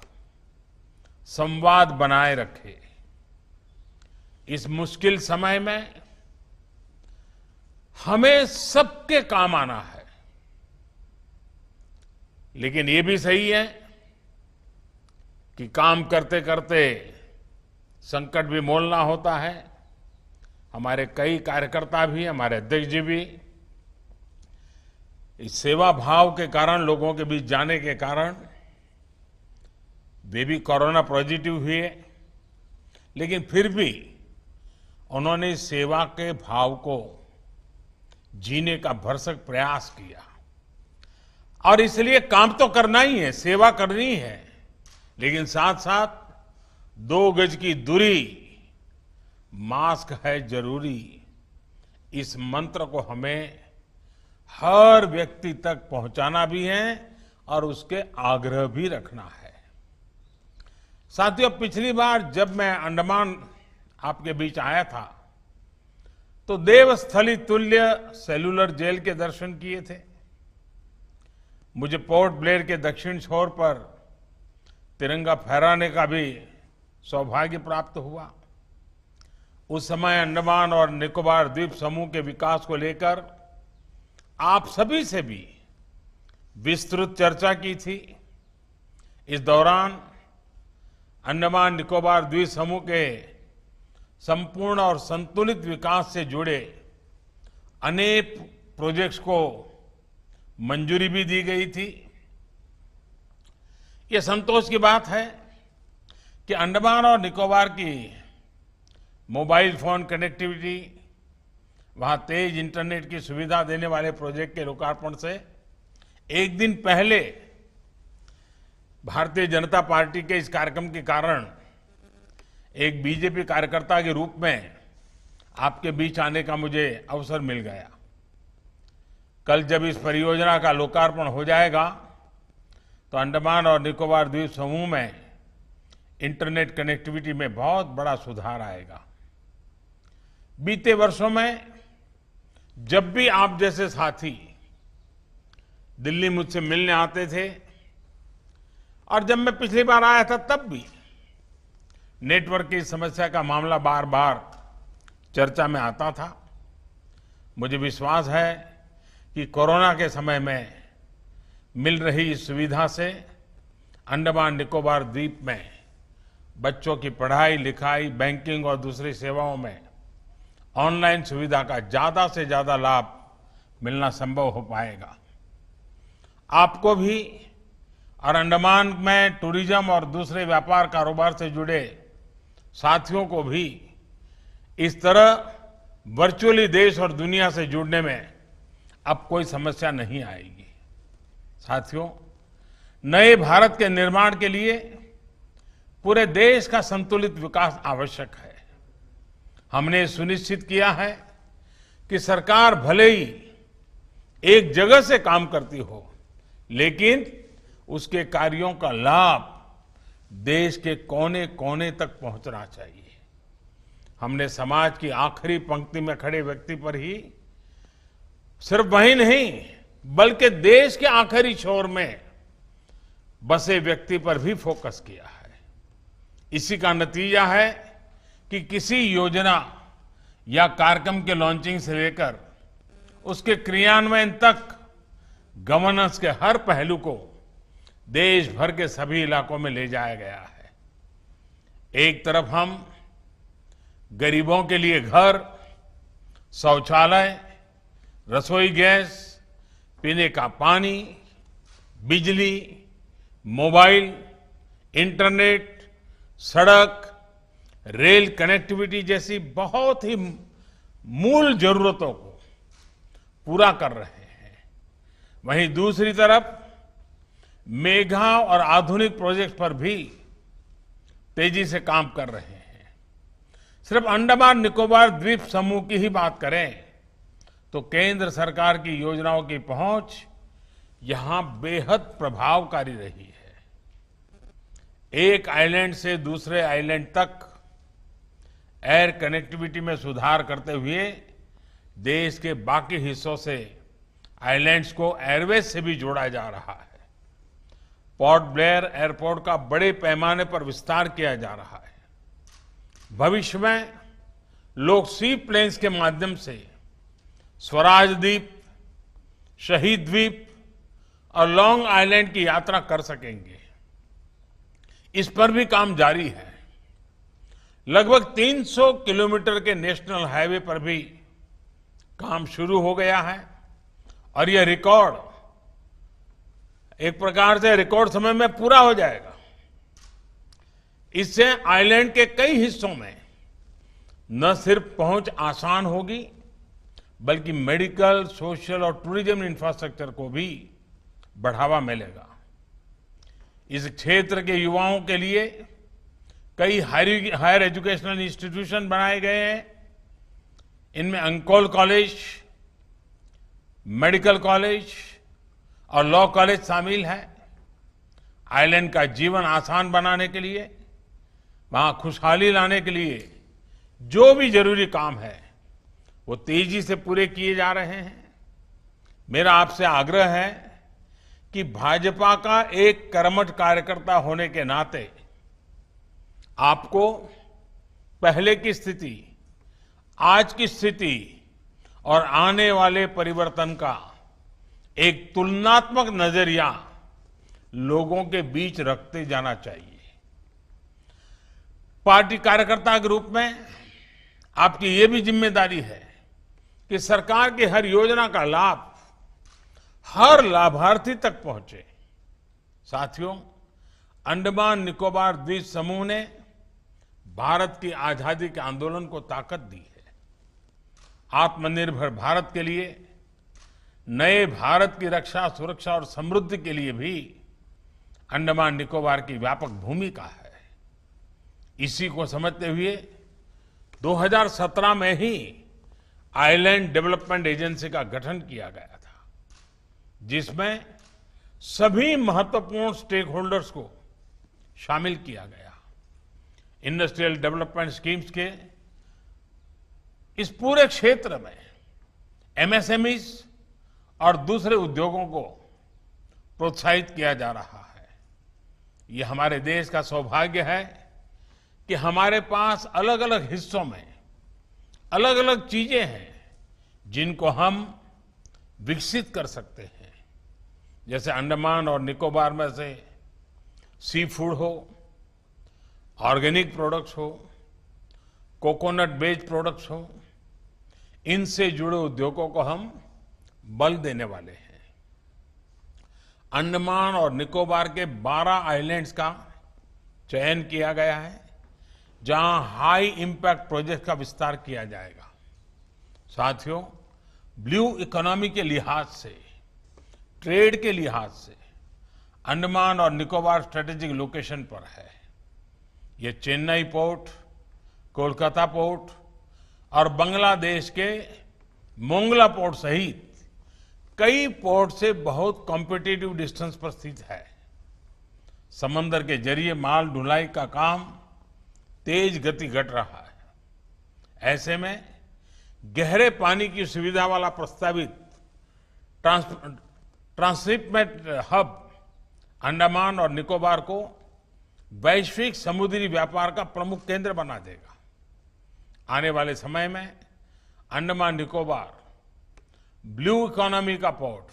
संवाद बनाए रखें। इस मुश्किल समय में हमें सबके काम आना है, लेकिन ये भी सही है कि काम करते करते संकट भी मोलना होता है। हमारे कई कार्यकर्ता भी, हमारे अध्यक्ष जी भी इस सेवा भाव के कारण, लोगों के बीच जाने के कारण वे भी कोरोना पॉजिटिव हुए, लेकिन फिर भी उन्होंने सेवा के भाव को जीने का भरसक प्रयास किया। और इसलिए काम तो करना ही है, सेवा करनी है, लेकिन साथ साथ 2 गज की दूरी, मास्क है जरूरी, इस मंत्र को हमें हर व्यक्ति तक पहुंचाना भी है और उसके आग्रह भी रखना है। साथियों, पिछली बार जब मैं अंडमान आपके बीच आया था तो देवस्थली तुल्य सेलुलर जेल के दर्शन किए थे। मुझे पोर्ट ब्लेयर के दक्षिण छोर पर तिरंगा फहराने का भी सौभाग्य प्राप्त हुआ। उस समय अंडमान और निकोबार द्वीप समूह के विकास को लेकर आप सभी से भी विस्तृत चर्चा की थी। इस दौरान अंडमान निकोबार द्वीप समूह के संपूर्ण और संतुलित विकास से जुड़े अनेक प्रोजेक्ट्स को मंजूरी भी दी गई थी। ये संतोष की बात है कि अंडमान और निकोबार की मोबाइल फोन कनेक्टिविटी, वहां तेज इंटरनेट की सुविधा देने वाले प्रोजेक्ट के लोकार्पण से एक दिन पहले भारतीय जनता पार्टी के इस कार्यक्रम के कारण एक बीजेपी कार्यकर्ता के रूप में आपके बीच आने का मुझे अवसर मिल गया। कल जब इस परियोजना का लोकार्पण हो जाएगा तो अंडमान और निकोबार द्वीप समूह में इंटरनेट कनेक्टिविटी में बहुत बड़ा सुधार आएगा। बीते वर्षों में जब भी आप जैसे साथी दिल्ली मुझसे मिलने आते थे और जब मैं पिछली बार आया था तब भी नेटवर्क की समस्या का मामला बार बार चर्चा में आता था। मुझे विश्वास है कि कोरोना के समय में मिल रही इस सुविधा से अंडमान निकोबार द्वीप में बच्चों की पढ़ाई लिखाई, बैंकिंग और दूसरी सेवाओं में ऑनलाइन सुविधा का ज्यादा से ज्यादा लाभ मिलना संभव हो पाएगा। आपको भी और अंडमान में टूरिज्म और दूसरे व्यापार कारोबार से जुड़े साथियों को भी इस तरह वर्चुअली देश और दुनिया से जुड़ने में अब कोई समस्या नहीं आएगी। साथियों, नए भारत के निर्माण के लिए पूरे देश का संतुलित विकास आवश्यक है। हमने सुनिश्चित किया है कि सरकार भले ही एक जगह से काम करती हो, लेकिन उसके कार्यों का लाभ देश के कोने कोने तक पहुंचना चाहिए। हमने समाज की आखिरी पंक्ति में खड़े व्यक्ति पर ही सिर्फ वही नहीं बल्कि देश के आखिरी छोर में बसे व्यक्ति पर भी फोकस किया है। इसी का नतीजा है कि किसी योजना या कार्यक्रम के लॉन्चिंग से लेकर उसके क्रियान्वयन तक गवर्नेंस के हर पहलू को देश भर के सभी इलाकों में ले जाया गया है। एक तरफ हम गरीबों के लिए घर, शौचालय, रसोई गैस, पीने का पानी, बिजली, मोबाइल, इंटरनेट, सड़क, रेल कनेक्टिविटी जैसी बहुत ही मूल जरूरतों को पूरा कर रहे हैं। वहीं दूसरी तरफ मेगा और आधुनिक प्रोजेक्ट पर भी तेजी से काम कर रहे हैं। सिर्फ अंडमान निकोबार द्वीप समूह की ही बात करें तो केंद्र सरकार की योजनाओं की पहुंच यहां बेहद प्रभावकारी रही है। एक आइलैंड से दूसरे आइलैंड तक एयर कनेक्टिविटी में सुधार करते हुए देश के बाकी हिस्सों से आइलैंड्स को एयरवेज से भी जोड़ा जा रहा है। पोर्ट ब्लेयर एयरपोर्ट का बड़े पैमाने पर विस्तार किया जा रहा है। भविष्य में लोग सी प्लेन्स के माध्यम से स्वराज द्वीप, शहीद द्वीप और लॉन्ग आइलैंड की यात्रा कर सकेंगे। इस पर भी काम जारी है। लगभग 300 किलोमीटर के नेशनल हाईवे पर भी काम शुरू हो गया है और यह रिकॉर्ड एक प्रकार से रिकॉर्ड समय में पूरा हो जाएगा। इससे आइलैंड के कई हिस्सों में न सिर्फ पहुंच आसान होगी बल्कि मेडिकल, सोशल और टूरिज्म इंफ्रास्ट्रक्चर को भी बढ़ावा मिलेगा। इस क्षेत्र के युवाओं के लिए कई हायर एजुकेशनल इंस्टीट्यूशन बनाए गए हैं। इनमें अंकोल कॉलेज, मेडिकल कॉलेज और लॉ कॉलेज शामिल है। आइलैंड का जीवन आसान बनाने के लिए, वहां खुशहाली लाने के लिए जो भी जरूरी काम है वो तेजी से पूरे किए जा रहे हैं। मेरा आपसे आग्रह है कि भाजपा का एक कर्मठ कार्यकर्ता होने के नाते आपको पहले की स्थिति, आज की स्थिति और आने वाले परिवर्तन का एक तुलनात्मक नजरिया लोगों के बीच रखते जाना चाहिए। पार्टी कार्यकर्ता के रूप में आपकी ये भी जिम्मेदारी है कि सरकार की हर योजना का लाभ हर लाभार्थी तक पहुंचे। साथियों, अंडमान निकोबार द्वीप समूह ने भारत की आजादी के आंदोलन को ताकत दी है। आत्मनिर्भर भारत के लिए, नए भारत की रक्षा, सुरक्षा और समृद्धि के लिए भी अंडमान निकोबार की व्यापक भूमिका है। इसी को समझते हुए 2017 में ही आइलैंड डेवलपमेंट एजेंसी का गठन किया गया था, जिसमें सभी महत्वपूर्ण स्टेक होल्डर्स को शामिल किया गया। इंडस्ट्रियल डेवलपमेंट स्कीम्स के इस पूरे क्षेत्र में एमएसएमईज और दूसरे उद्योगों को प्रोत्साहित किया जा रहा है। ये हमारे देश का सौभाग्य है कि हमारे पास अलग अलग हिस्सों में अलग अलग चीजें हैं जिनको हम विकसित कर सकते हैं। जैसे अंडमान और निकोबार में से सी फूड हो, ऑर्गेनिक प्रोडक्ट्स हो, कोकोनट बेस्ड प्रोडक्ट्स हो, इनसे जुड़े उद्योगों को हम बल देने वाले हैं। अंडमान और निकोबार के 12 आइलैंड्स का चयन किया गया है, जहां हाई इंपैक्ट प्रोजेक्ट का विस्तार किया जाएगा। साथियों, ब्लू इकोनॉमी के लिहाज से, ट्रेड के लिहाज से अंडमान और निकोबार स्ट्रेटेजिक लोकेशन पर है। ये चेन्नई पोर्ट, कोलकाता पोर्ट और बांग्लादेश के मोंगला पोर्ट सहित कई पोर्ट से बहुत कॉम्पिटिटिव डिस्टेंस पर स्थित है। समंदर के जरिए माल ढुलाई का काम तेज गति घट रहा है। ऐसे में गहरे पानी की सुविधा वाला प्रस्तावित ट्रांसशिपमेंट हब अंडमान और निकोबार को वैश्विक समुद्री व्यापार का प्रमुख केंद्र बना देगा। आने वाले समय में अंडमान निकोबार ब्लू इकोनॉमी का पोर्ट,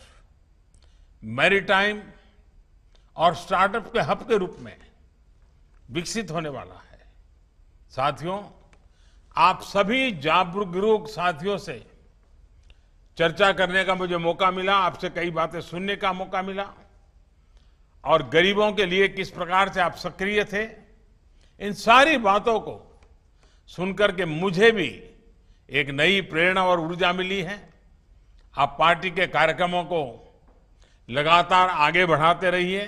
मैरीटाइम और स्टार्टअप के हब के रूप में विकसित होने वाला है। साथियों, आप सभी जागरूक साथियों से चर्चा करने का मुझे मौका मिला, आपसे कई बातें सुनने का मौका मिला और गरीबों के लिए किस प्रकार से आप सक्रिय थे, इन सारी बातों को सुनकर के मुझे भी एक नई प्रेरणा और ऊर्जा मिली है। आप पार्टी के कार्यक्रमों को लगातार आगे बढ़ाते रहिए,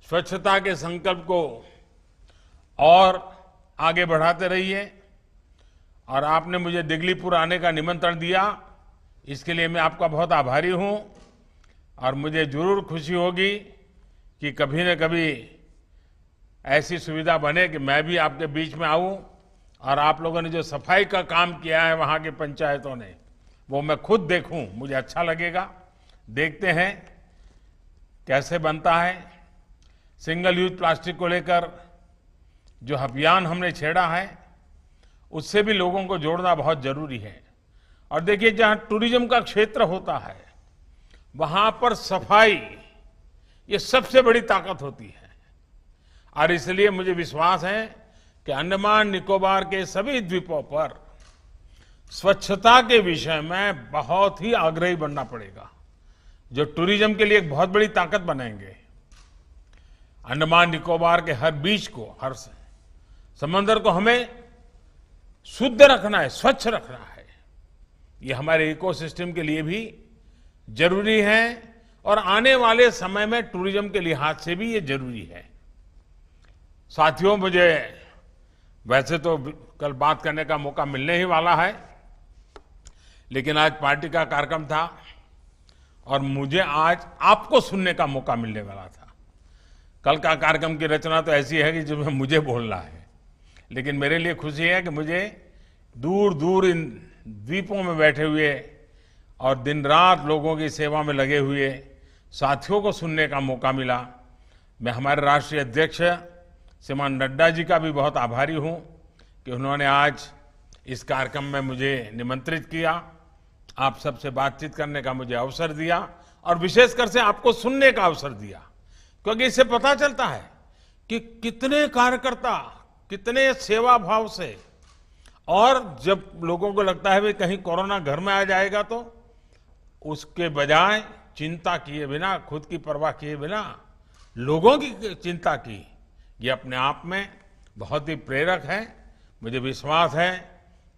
स्वच्छता के संकल्प को और आगे बढ़ाते रहिए। और आपने मुझे दिगलीपुर आने का निमंत्रण दिया, इसके लिए मैं आपका बहुत आभारी हूं और मुझे जरूर खुशी होगी कि कभी न कभी ऐसी सुविधा बने कि मैं भी आपके बीच में आऊं और आप लोगों ने जो सफाई का काम किया है वहां की पंचायतों ने, वो मैं खुद देखूं, मुझे अच्छा लगेगा। देखते हैं कैसे बनता है। सिंगल यूज प्लास्टिक को लेकर जो अभियान हमने छेड़ा है, उससे भी लोगों को जोड़ना बहुत जरूरी है। और देखिए, जहां टूरिज्म का क्षेत्र होता है वहां पर सफाई ये सबसे बड़ी ताकत होती है। और इसलिए मुझे विश्वास है कि अंडमान निकोबार के सभी द्वीपों पर स्वच्छता के विषय में बहुत ही आग्रही बनना पड़ेगा, जो टूरिज्म के लिए एक बहुत बड़ी ताकत बनेंगे। अंडमान निकोबार के हर बीच को, हर समंदर को हमें शुद्ध रखना है, स्वच्छ रखना है। ये हमारे इकोसिस्टम के लिए भी जरूरी है और आने वाले समय में टूरिज्म के लिहाज से भी ये जरूरी है। साथियों, मुझे वैसे तो कल बात करने का मौका मिलने ही वाला है, लेकिन आज पार्टी का कार्यक्रम था और मुझे आज आपको सुनने का मौका मिलने वाला था। कल का कार्यक्रम की रचना तो ऐसी है कि जिसमें मुझे बोलना है, लेकिन मेरे लिए खुशी है कि मुझे दूर दूर इन द्वीपों में बैठे हुए और दिन रात लोगों की सेवा में लगे हुए साथियों को सुनने का मौका मिला। मैं हमारे राष्ट्रीय अध्यक्ष श्रीमान नड्डा जी का भी बहुत आभारी हूं कि उन्होंने आज इस कार्यक्रम में मुझे निमंत्रित किया, आप सबसे बातचीत करने का मुझे अवसर दिया और विशेषकर से आपको सुनने का अवसर दिया, क्योंकि इससे पता चलता है कि कितने कार्यकर्ता कितने सेवा भाव से और जब लोगों को लगता है भाई कहीं कोरोना घर में आ जाएगा तो उसके बजाय चिंता किए बिना, खुद की परवाह किए बिना लोगों की चिंता की, ये अपने आप में बहुत ही प्रेरक है। मुझे विश्वास है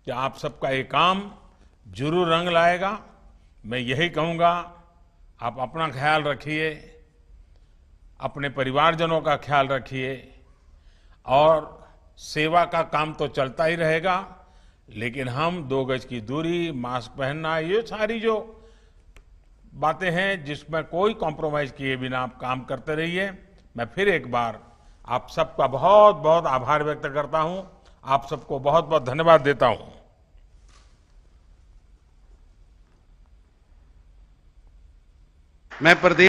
कि आप सबका ये काम जरूर रंग लाएगा। मैं यही कहूँगा, आप अपना ख्याल रखिए, अपने परिवारजनों का ख्याल रखिए, और सेवा का काम तो चलता ही रहेगा, लेकिन हम 2 गज की दूरी, मास्क पहनना, ये सारी जो बातें हैं जिसमें कोई कॉम्प्रोमाइज किए बिना आप काम करते रहिए। मैं फिर एक बार आप सबका बहुत बहुत आभार व्यक्त करता हूं, आप सबको बहुत बहुत धन्यवाद देता हूं। मैं प्रदेश